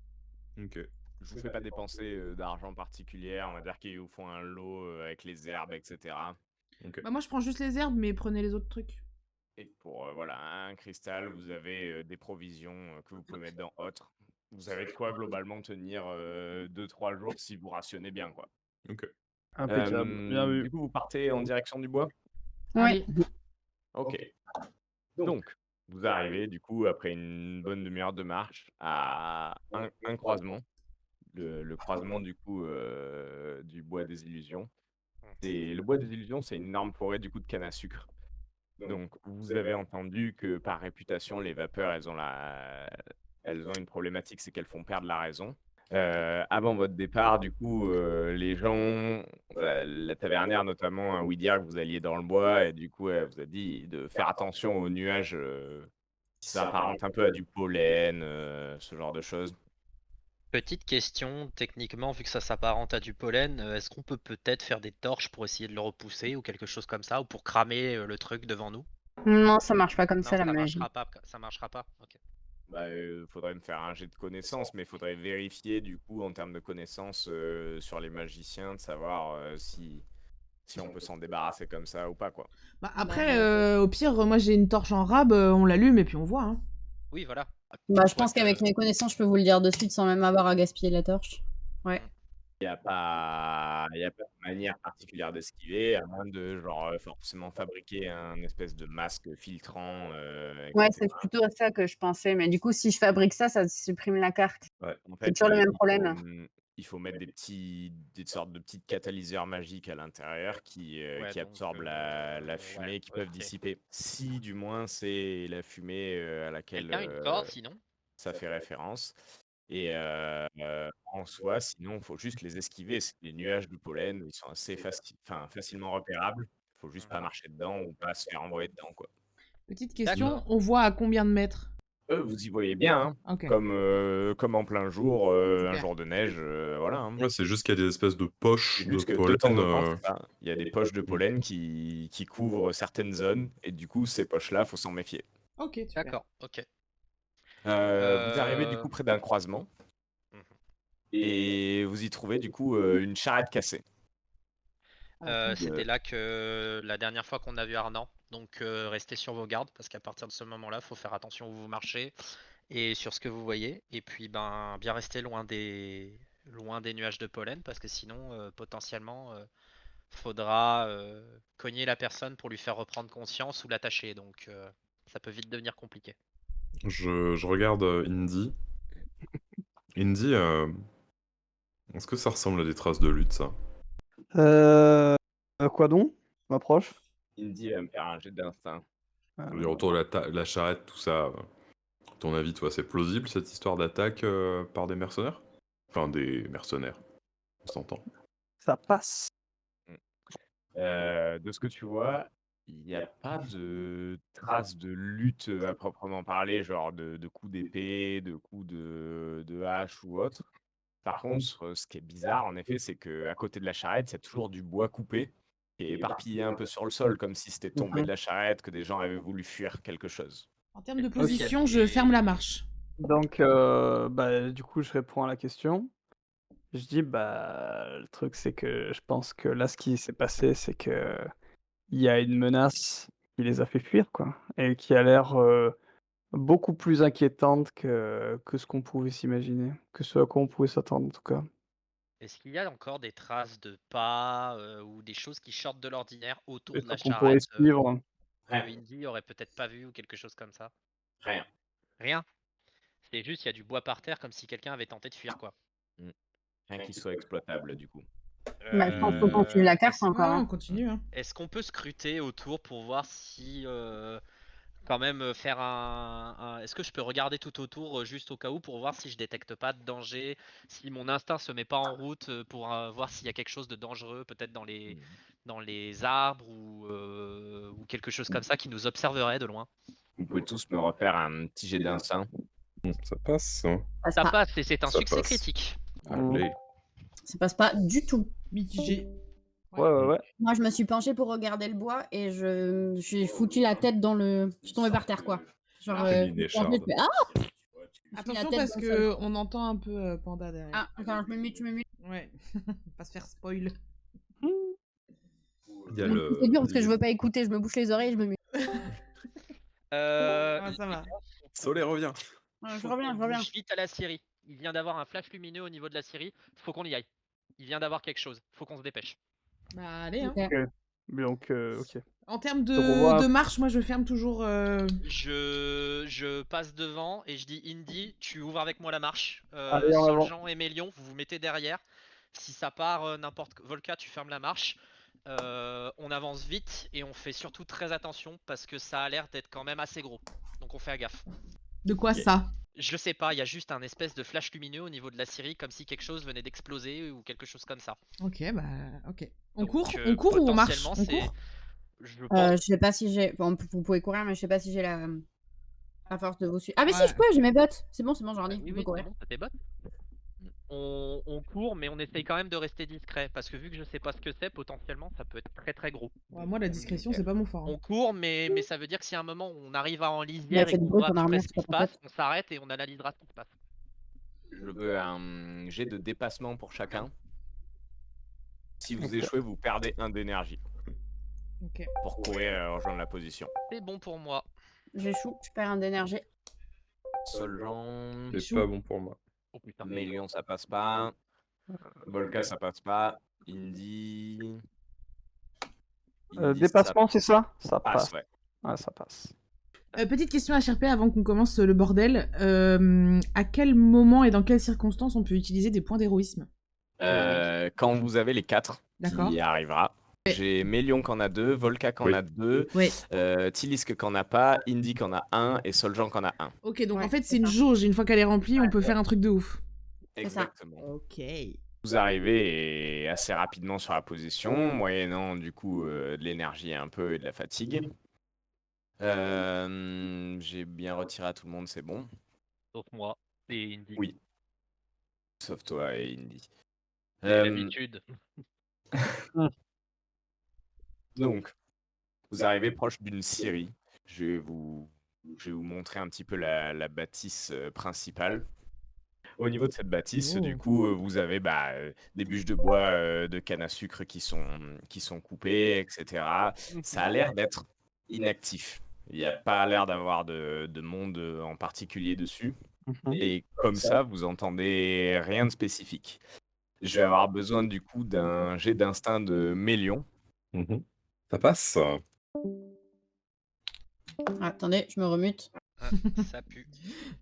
Ok. Je vous fais pas dépenser d'argent particulier. On va dire qu'ils vous font un lot avec les herbes, etc. Ok. Bah moi, je prends juste les herbes, mais prenez les autres trucs. Et pour voilà, un cristal, vous avez des provisions que vous pouvez mettre dans autre. Vous avez de quoi globalement tenir 2-3 jours si vous rationnez bien, quoi. Ok. Impeccable, bien vu. Du coup, vous partez en direction du bois? Ouais. Allez. Ok. Donc, vous arrivez du coup après une bonne demi-heure de marche à un croisement. Le croisement du coup du bois des illusions. Le bois des illusions, c'est une énorme forêt du coup de canne à sucre. Donc, vous avez entendu que par réputation, les vapeurs, elles ont une problématique, c'est qu'elles font perdre la raison. Avant votre départ, du coup, les gens, la tavernière notamment, a ouï dire que vous alliez dans le bois et du coup, elle vous a dit de faire attention aux nuages qui s'apparentent un peu à du pollen, ce genre de choses. Petite question, techniquement, vu que ça s'apparente à du pollen, est-ce qu'on peut peut-être faire des torches pour essayer de le repousser ou quelque chose comme ça, ou pour cramer le truc devant nous? Non, ça marche pas comme Non, ça, la ça magie. marchera pas, ça marchera pas. Ok. Bah, faudrait me faire un jet de connaissances, mais il faudrait vérifier du coup en termes de connaissances sur les magiciens, de savoir si on peut s'en débarrasser comme ça ou pas, quoi. Bah, après, au pire, moi j'ai une torche en rab, on l'allume et puis on voit. Hein. Oui, voilà. Bah, je Pour pense être, qu'avec mes connaissances, je peux vous le dire de suite sans même avoir à gaspiller la torche. Ouais. Il n'y a pas de manière particulière d'esquiver, à moins de genre forcément fabriquer un espèce de masque filtrant, Ouais, etc. c'est plutôt à ça que je pensais. Mais du coup, si je fabrique ça, ça supprime la carte. Ouais, en C'est fait, toujours le même problème. il faut mettre des sortes de petits catalyseurs magiques à l'intérieur qui Ouais, donc, absorbent la fumée et qui peuvent ok. dissiper. Si du moins c'est la fumée à laquelle Quelqu'un une corde sinon? ça fait référence. Et en soi, sinon, il faut juste les esquiver. C'est des nuages de pollen, ils sont assez facilement repérables. Il faut juste pas marcher dedans ou pas se faire envoyer dedans, quoi. Petite question, D'accord. on voit à combien de mètres? Vous y voyez bien, hein, Ok. comme en plein jour, un Super. jour de neige, voilà. Hein. Ouais, c'est juste qu'il y a des espèces de poches C'est de juste que de pollen. temps en temps, c'est ça. Il y a des poches de pollen qui couvrent certaines zones, et du coup, ces poches-là, faut s'en méfier. Ok, super. D'accord, ok. Vous arrivez du coup près d'un croisement, Mhm. et vous y trouvez du coup une charrette cassée. C'était là que la dernière fois qu'on a vu Arnan. Donc restez sur vos gardes parce qu'à partir de ce moment-là, faut faire attention où vous marchez et sur ce que vous voyez. Et puis ben bien rester loin des nuages de pollen parce que sinon potentiellement faudra cogner la personne pour lui faire reprendre conscience ou l'attacher. Donc ça peut vite devenir compliqué. Je regarde Indy. Indy, est-ce que ça ressemble à des traces de lutte, ça? Quoi donc? Je m'approche. Indy va me faire un jet d'instinct. Je veux dire, autour de la charrette, tout ça. À ton avis, toi, c'est plausible cette histoire d'attaque par des mercenaires? Enfin, des mercenaires, on s'entend. Ça passe. De ce que tu vois, il n'y a pas de traces de lutte à proprement parler, genre de coups d'épée, de coups de hache ou autre. Par contre, ce qui est bizarre, en effet, c'est qu'à côté de la charrette, il y a toujours du bois coupé qui est éparpillé un peu sur le sol, comme si c'était tombé de la charrette, que des gens avaient voulu fuir quelque chose. En termes de position, je ferme la marche. Donc, bah, du coup, je réponds à la question. Je dis, bah, le truc, c'est que je pense que là, ce qui s'est passé, c'est que il y a une menace qui les a fait fuir, quoi, et qui a l'air beaucoup plus inquiétante que ce qu'on pouvait s'imaginer, que ce à quoi on pouvait s'attendre, en tout cas. Est-ce qu'il y a encore des traces de pas ou des choses qui sortent de l'ordinaire autour Des de la trucs qu'on pourrait charrette suivre. que Indy aurait peut-être pas vu ou quelque chose comme ça? Rien. Rien. C'est juste il y a du bois par terre comme si quelqu'un avait tenté de fuir quoi. Rien qui soit exploitable, du coup. Bah, je pense qu'on continue la carte est-ce- encore. Ouais, Hein. on continue. Hein. Est-ce qu'on peut scruter autour pour voir si quand même faire est-ce que je peux regarder tout autour juste au cas où pour voir si je détecte pas de danger, si mon instinct se met pas en route pour voir s'il y a quelque chose de dangereux peut-être dans les arbres ou quelque chose comme ça qui nous observerait de loin. Vous pouvez tous me refaire un petit jet d'instinct. Ça passe, hein. Ça passe et c'est un Ça succès passe. critique. Allez. Ça passe pas du tout. Mitigé. Ouais. Moi, je me suis penchée pour regarder le bois et j'ai foutu la tête dans le. Je suis tombée par terre, quoi. Genre, T'as mis une je me suis penchée, écharde. je fais, ah, Attention tête parce dans le que on entend un peu Panda derrière. ah, attends, je me mute. Ouais. Pas se faire spoil. Il y a le... C'est dur parce que je veux pas écouter, je me bouche les oreilles et je me mute. Ah, ça va. Soleil revient. Je Faut reviens, qu'on je reviens. bouge vite à la Syrie. Il vient d'avoir un flash lumineux au niveau de la Syrie. Faut qu'on y aille. Il vient d'avoir quelque chose. Faut qu'on se dépêche. Bah, allez, hein. Ok. Donc, ok. En termes Donc, on voit- de marche, moi, je ferme toujours. Je passe devant et je dis Indy, tu ouvres avec moi la marche. Allez, en avant. Soljan et Mélion, vous vous mettez derrière. Si ça part Volca, tu fermes la marche. On avance vite et on fait surtout très attention parce que ça a l'air d'être quand même assez gros. Donc on fait gaffe. De quoi Ok. ça? Je sais pas, il y a juste un espèce de flash lumineux au niveau de la Syrie, comme si quelque chose venait d'exploser ou quelque chose comme ça. Ok, bah, ok. On Donc, court ou on marche? potentiellement, On c'est- court? Je pense. Je sais pas si j'ai. Bon, vous pouvez courir, mais je sais pas si j'ai la force de vous suivre. Ah, mais si, Ouais. je peux, j'ai mes bottes. C'est bon, j'en ai. Oui, On oui, peut c'est courir. bon, ça t'est bonne. On court, mais on essaye quand même de rester discret parce que vu que je sais pas ce que c'est, potentiellement ça peut être très très gros. Ouais, moi, la discrétion, Ok. c'est pas mon fort. Hein. On court, mais ça veut dire que si à un moment on arrive en Mais lisière et faites qu'on bruit voit à ton peu près armure, ce c'est qui se pas ton passe, on s'arrête et on analysera ce qui se passe. Je veux un jet de dépassement pour chacun. Si vous Ok. échouez, vous perdez 1 d'énergie Ok. pour courir et rejoindre la position. C'est bon pour moi. J'échoue, je perds un d'énergie. Soljan, C'est pas bon pour moi. Oh putain. Mélion, ça passe pas. Volca, ça passe pas. Indy. Indy, Dépassement, c'est ça? Ça ça passe, passe. ouais. Ouais, ça passe. Petite question à HRP avant qu'on commence le bordel. À quel moment et dans quelles circonstances on peut utiliser des points d'héroïsme? Quand vous avez les 4, D'accord. qui arrivera. J'ai Mélion qui en a 2, Volca qui en Oui. a 2, Oui. Tilisk qui en a pas, Indy qui en a 1 et Soljan qui en a 1. Ok, donc Ouais, en fait, c'est c'est une ça. jauge. Une fois qu'elle est remplie, on peut faire un truc de ouf. C'est ça. Exactement. Ok. Vous arrivez assez rapidement sur la position, moyennant du coup de l'énergie un peu et de la fatigue. J'ai bien retiré à tout le monde, c'est bon. Sauf moi et Indy. Oui. Sauf toi et Indy. C'est l'habitude. Donc, vous arrivez proche d'une scierie. Je vais vous montrer un petit peu la bâtisse principale. Au niveau de cette bâtisse, du coup, vous avez des bûches de bois, de canne à sucre qui sont coupées, etc. Ça a l'air d'être inactif. Il n'y a pas l'air d'avoir de monde en particulier dessus. Mhm. Et comme ça, vous entendez rien de spécifique. Je vais avoir besoin du coup d'un jet d'instinct de Mélion. Mhm. Ça passe. Ah, attendez, je me remute. Ça pue.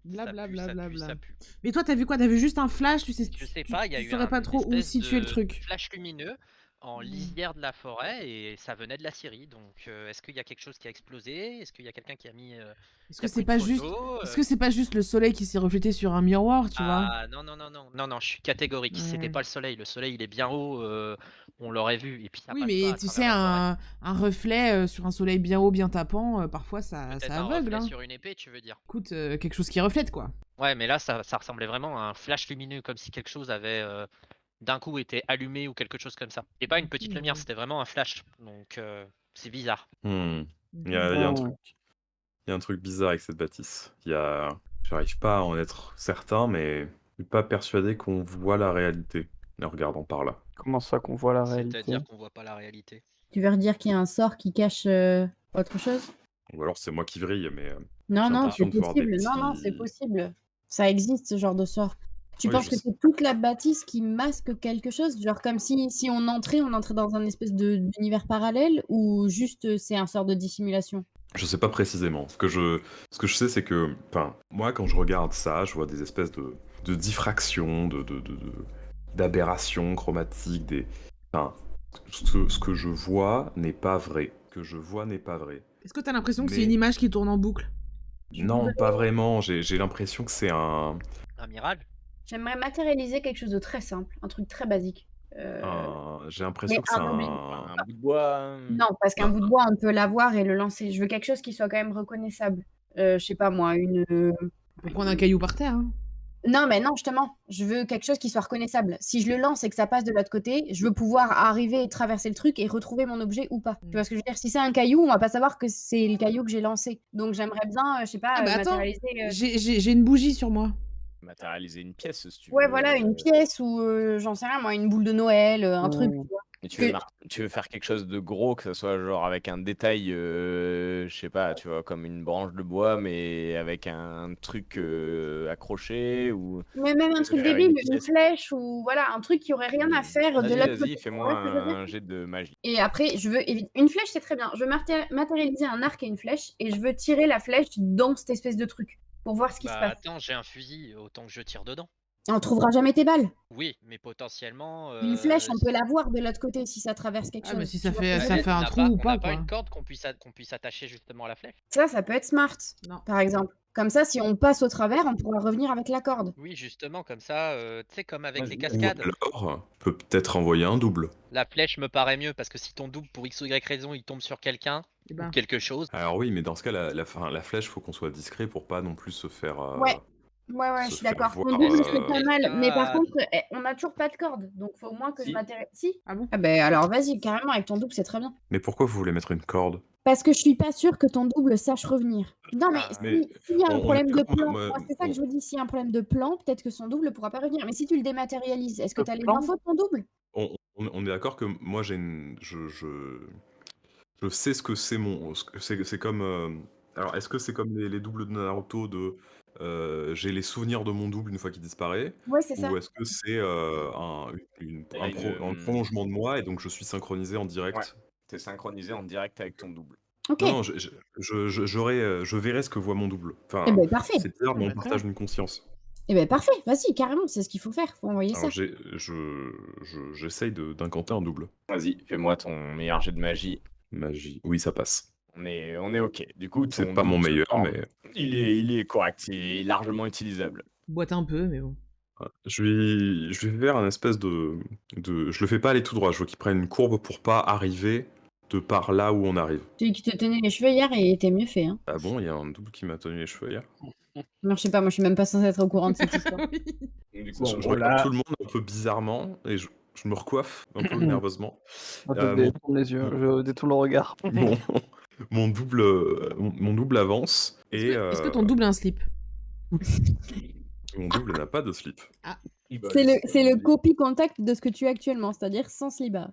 Blablabla. Ça pue. Mais toi, t'as vu quoi? T'as vu juste un flash? Tu sais, Je sais pas, il y a tu eu saurais pas trop où espèce situer le de truc. flash lumineux en lisière de la forêt et ça venait de la Syrie. Donc est-ce qu'il y a quelque chose qui a explosé? Est-ce qu'il y a quelqu'un qui a mis Est-ce qui a que c'est pris pas une juste photo Est-ce que c'est pas juste le soleil qui s'est reflété sur un miroir, tu vois? Ah non, je suis catégorique. C'était Ouais. pas le soleil. Le soleil, il est bien haut. On l'aurait vu. Et puis ça Oui, passe mais pas à tu travers sais, la forêt. un reflet sur un soleil bien haut, bien tapant, parfois ça Peut-être un aveugle. reflet Hein. sur une épée, tu veux dire. Écoute, quelque chose qui reflète, quoi. Ouais, mais là, ça ressemblait vraiment à un flash lumineux, comme si quelque chose avait d'un coup été allumé ou quelque chose comme ça. Et pas une petite lumière, c'était vraiment un flash. Donc c'est bizarre. Il y a un truc. Il y a un truc bizarre avec cette bâtisse. J'arrive pas à en être certain, mais je suis pas persuadé qu'on voit la réalité en regardant par là. Comment ça qu'on voit la réalité? C'est-à-dire qu'on voit pas la réalité. Tu veux redire qu'il y a un sort qui cache autre chose? Ou alors c'est moi qui vrille, mais Non, j'ai non, l'impression c'est de voir des possible. Non, c'est petits- possible. Ça existe, ce genre de sort. Tu Oui, penses je que sais. c'est toute la bâtisse qui masque quelque chose? Genre comme si on entrait dans un espèce d'univers parallèle ou juste c'est un sort de dissimulation? Je sais pas précisément. Ce que je sais, c'est que, enfin, moi, quand je regarde ça, je vois des espèces de diffractions, d'aberrations chromatiques, enfin, ce que je vois n'est pas vrai. Que je vois n'est pas vrai. Est-ce que t'as l'impression que c'est Mais- une image qui tourne en boucle? Non, pas vraiment. J'ai l'impression que c'est Un mirage? J'aimerais matérialiser quelque chose de très simple, un truc très basique. j'ai l'impression mais que c'est un oubli. Un bout de bois. Non, parce qu'un bout de bois, on peut l'avoir et le lancer. Je veux quelque chose qui soit quand même reconnaissable. Je sais pas moi, On peut prendre un caillou par terre. Hein. Non, mais non, justement, je veux quelque chose qui soit reconnaissable. Si je le lance et que ça passe de l'autre côté, je veux pouvoir arriver et traverser le truc et retrouver mon objet ou pas. Tu vois ce que je veux dire? Si c'est un caillou, on va pas savoir que c'est le caillou que j'ai lancé. Donc j'aimerais bien, je sais pas, Ah bah attends, matérialiser. j'ai une bougie sur moi. Matérialiser une pièce, si tu Ouais, veux. voilà, une pièce ou j'en sais rien, moi, une boule de Noël, un truc. Tu vois. Et tu veux tu veux faire quelque chose de gros, que ça soit genre avec un détail, je sais pas, tu vois, comme une branche de bois, mais avec un truc accroché ou Mais même un tu veux truc faire débile, une une pièce. flèche ou voilà, un truc qui aurait rien à faire de Vas-y, l'autre vas-y, côté. Tu fais-moi vois ce que je veux dire? un jet de magie. Et après, je veux une flèche, c'est très bien. Je veux matérialiser un arc et une flèche et je veux tirer la flèche dans cette espèce de truc pour voir ce qui se Bah passe. attends, j'ai un fusil, autant que je tire dedans. Et on trouvera jamais tes balles. Oui, mais potentiellement. Une flèche, on peut la voir de l'autre côté si ça traverse quelque Ah, chose. mais si Tu ça vois fait, ce que je ça veux fait dire un on n'a trou pas, ou on pas, n'a pas quoi. une corde qu'on puisse attacher justement à la flèche. Ça peut être smart, Non. par exemple. Comme ça, si on passe au travers, on pourra revenir avec la corde. Oui, justement, comme ça, tu sais, comme avec les Ou cascades. alors, peut-être envoyer un double. La flèche me paraît mieux parce que si ton double, pour X ou Y raison, il tombe sur quelqu'un Eh ou ben, quelque chose. Alors oui, mais dans ce cas, la flèche, faut qu'on soit discret pour pas non plus se faire, Ouais, je se suis faire d'accord. Ton voir. double serait pas mal. Mais par ça- contre, on a toujours pas de corde. Donc faut au moins que je Si. matérialise. Si. ah bon? Ah ben alors vas-y, carrément, avec ton double, c'est très bien. Mais pourquoi vous voulez mettre une corde? Parce que je suis pas sûre que ton double sache revenir. Non, mais Ah, Mais s'il y a un on est problème de d'accord, plan, moi, moi c'est ça que je vous dis, s'il y a un problème de plan, peut-être que son double pourra pas revenir. Mais si tu le dématérialises, est-ce que Le tu as les plan infos de ton double? on est d'accord que moi j'ai une, je sais ce que c'est c'est comme. Alors est-ce que c'est comme les doubles de Naruto de j'ai les souvenirs de mon double une fois qu'il disparaît, Ouais, c'est ça. ou est-ce que c'est Elle a un prolongement de moi et donc je suis synchronisé en Ouais, direct? t'es synchronisé en direct avec ton double. Ok. Non, non, je verrai ce que voit mon double. Eh Enfin, ben parfait. c'est bizarre, mais on Bah, très partage bien. une conscience. Eh ben parfait. Vas-y, carrément, c'est ce qu'il faut faire. Faut envoyer ça. Alors j'essaye d'incanter un double. Vas-y, fais-moi ton meilleur jet de magie. Magie. Oui, ça passe. On est ok. Du coup, C'est ton pas mon double se meilleur, forme. mais Il est correct, il est largement utilisable. Boite un peu, mais bon. je vais faire un espèce je le fais pas aller tout droit. Je veux qu'il prenne une courbe pour pas arriver de par là où on arrive. Celui qui te tenait les cheveux hier, il était mieux fait. Hein. Ah bon, il y a un double qui m'a tenu les cheveux hier. Non, je sais pas, moi je suis même pas censée être au courant de cette histoire. Oui. Donc, du coup, Je en gros, regarde là, tout le monde un peu bizarrement et je me recoiffe un peu nerveusement. Moi, je mon- détourne les yeux, je détourne le regard. Mon, mon double avance et Est-ce que ton double a un slip? mon double n'a pas de slip. C'est le copy contact de ce que tu as actuellement, c'est-à-dire sans sliba.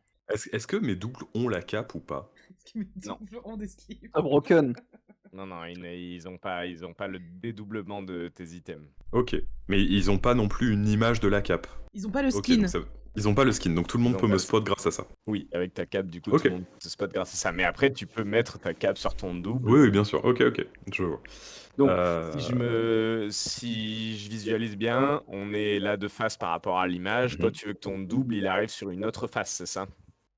Est-ce que mes doubles ont la cape ou pas? Est-ce que mes Non. doubles ont des slips? Ah, broken. Non, ils ont pas le dédoublement de tes items. Ok, mais ils ont pas non plus une image de la cape. Ils ont pas le Ok, skin. donc ils ont pas le skin, donc tout le monde Ils ont peut pas me le spot grâce à ça. Oui, avec ta cape, du coup, Ok. tout le monde te spot grâce à ça. Mais après, tu peux mettre ta cape sur ton double. Oui, oui, bien sûr. Ok, je vois. Donc, Euh, si je visualise bien, on est là de face par rapport à l'image. Toi, tu veux que ton double, il arrive sur une autre face, c'est ça?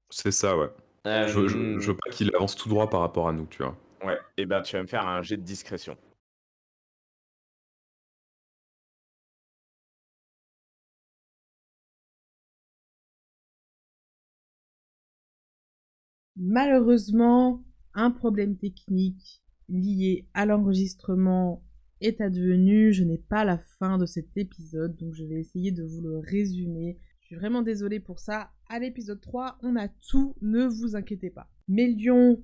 C'est ça, ouais. Je veux pas qu'il avance tout droit par rapport à nous, tu vois. Ouais, et ben tu vas me faire un jet de discrétion. Malheureusement, un problème technique lié à l'enregistrement est advenu. Je n'ai pas la fin de cet épisode, donc je vais essayer de vous le résumer. Je suis vraiment désolée pour ça. À l'épisode 3, on a tout, ne vous inquiétez pas. Mélion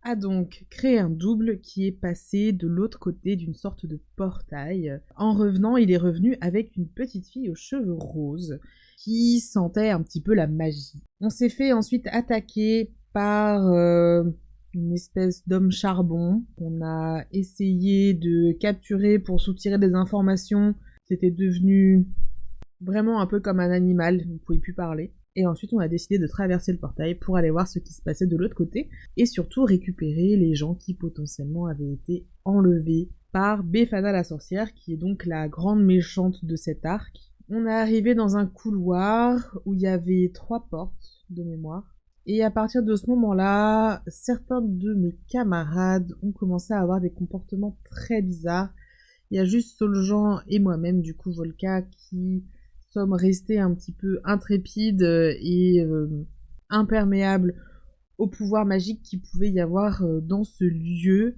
a donc créé un double qui est passé de l'autre côté d'une sorte de portail. En revenant, il est revenu avec une petite fille aux cheveux roses qui sentait un petit peu la magie. On s'est fait ensuite attaquer par une espèce d'homme charbon qu'on a essayé de capturer pour soutirer des informations. C'était devenu vraiment un peu comme un animal, il ne pouvait plus parler. Et ensuite, on a décidé de traverser le portail pour aller voir ce qui se passait de l'autre côté et surtout récupérer les gens qui potentiellement avaient été enlevés par Befana la sorcière, qui est donc la grande méchante de cet arc. On est arrivé dans un couloir où il y avait 3 portes de mémoire. Et à partir de ce moment-là, certains de mes camarades ont commencé à avoir des comportements très bizarres. Il y a juste Soljan et moi-même, du coup Volka, qui sommes restés un petit peu intrépides et imperméables au pouvoir magique qu'il pouvait y avoir dans ce lieu.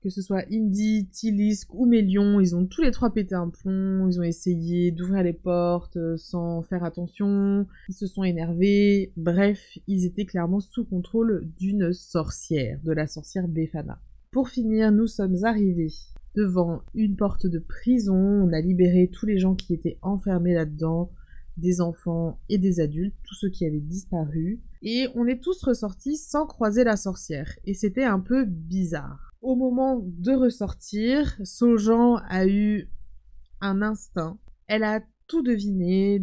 Que ce soit Indy, Tilisk ou Mélion, ils ont tous les 3 pété un plomb, ils ont essayé d'ouvrir les portes sans faire attention, ils se sont énervés, bref, ils étaient clairement sous contrôle d'une sorcière, de la sorcière Befana. Pour finir, nous sommes arrivés devant une porte de prison, on a libéré tous les gens qui étaient enfermés là-dedans, des enfants et des adultes, tous ceux qui avaient disparu. Et on est tous ressortis sans croiser la sorcière. Et c'était un peu bizarre. Au moment de ressortir, Sojan a eu un instinct. Elle a tout deviné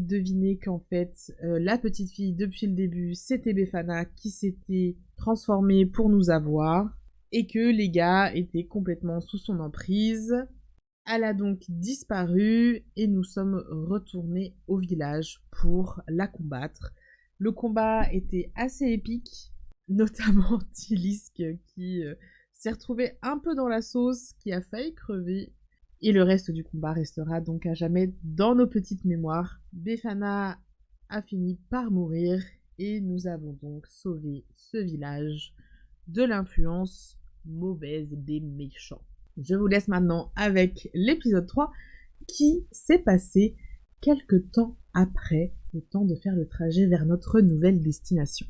qu'en fait, la petite fille, depuis le début, c'était Befana qui s'était transformée pour nous avoir, et que les gars étaient complètement sous son emprise. Elle a donc disparu, et nous sommes retournés au village pour la combattre. Le combat était assez épique, notamment Tilisk qui s'est retrouvé un peu dans la sauce, qui a failli crever. Et le reste du combat restera donc à jamais dans nos petites mémoires. Befana a fini par mourir et nous avons donc sauvé ce village de l'influence mauvaise des méchants. Je vous laisse maintenant avec l'épisode 3 qui s'est passé quelques temps après, le temps de faire le trajet vers notre nouvelle destination.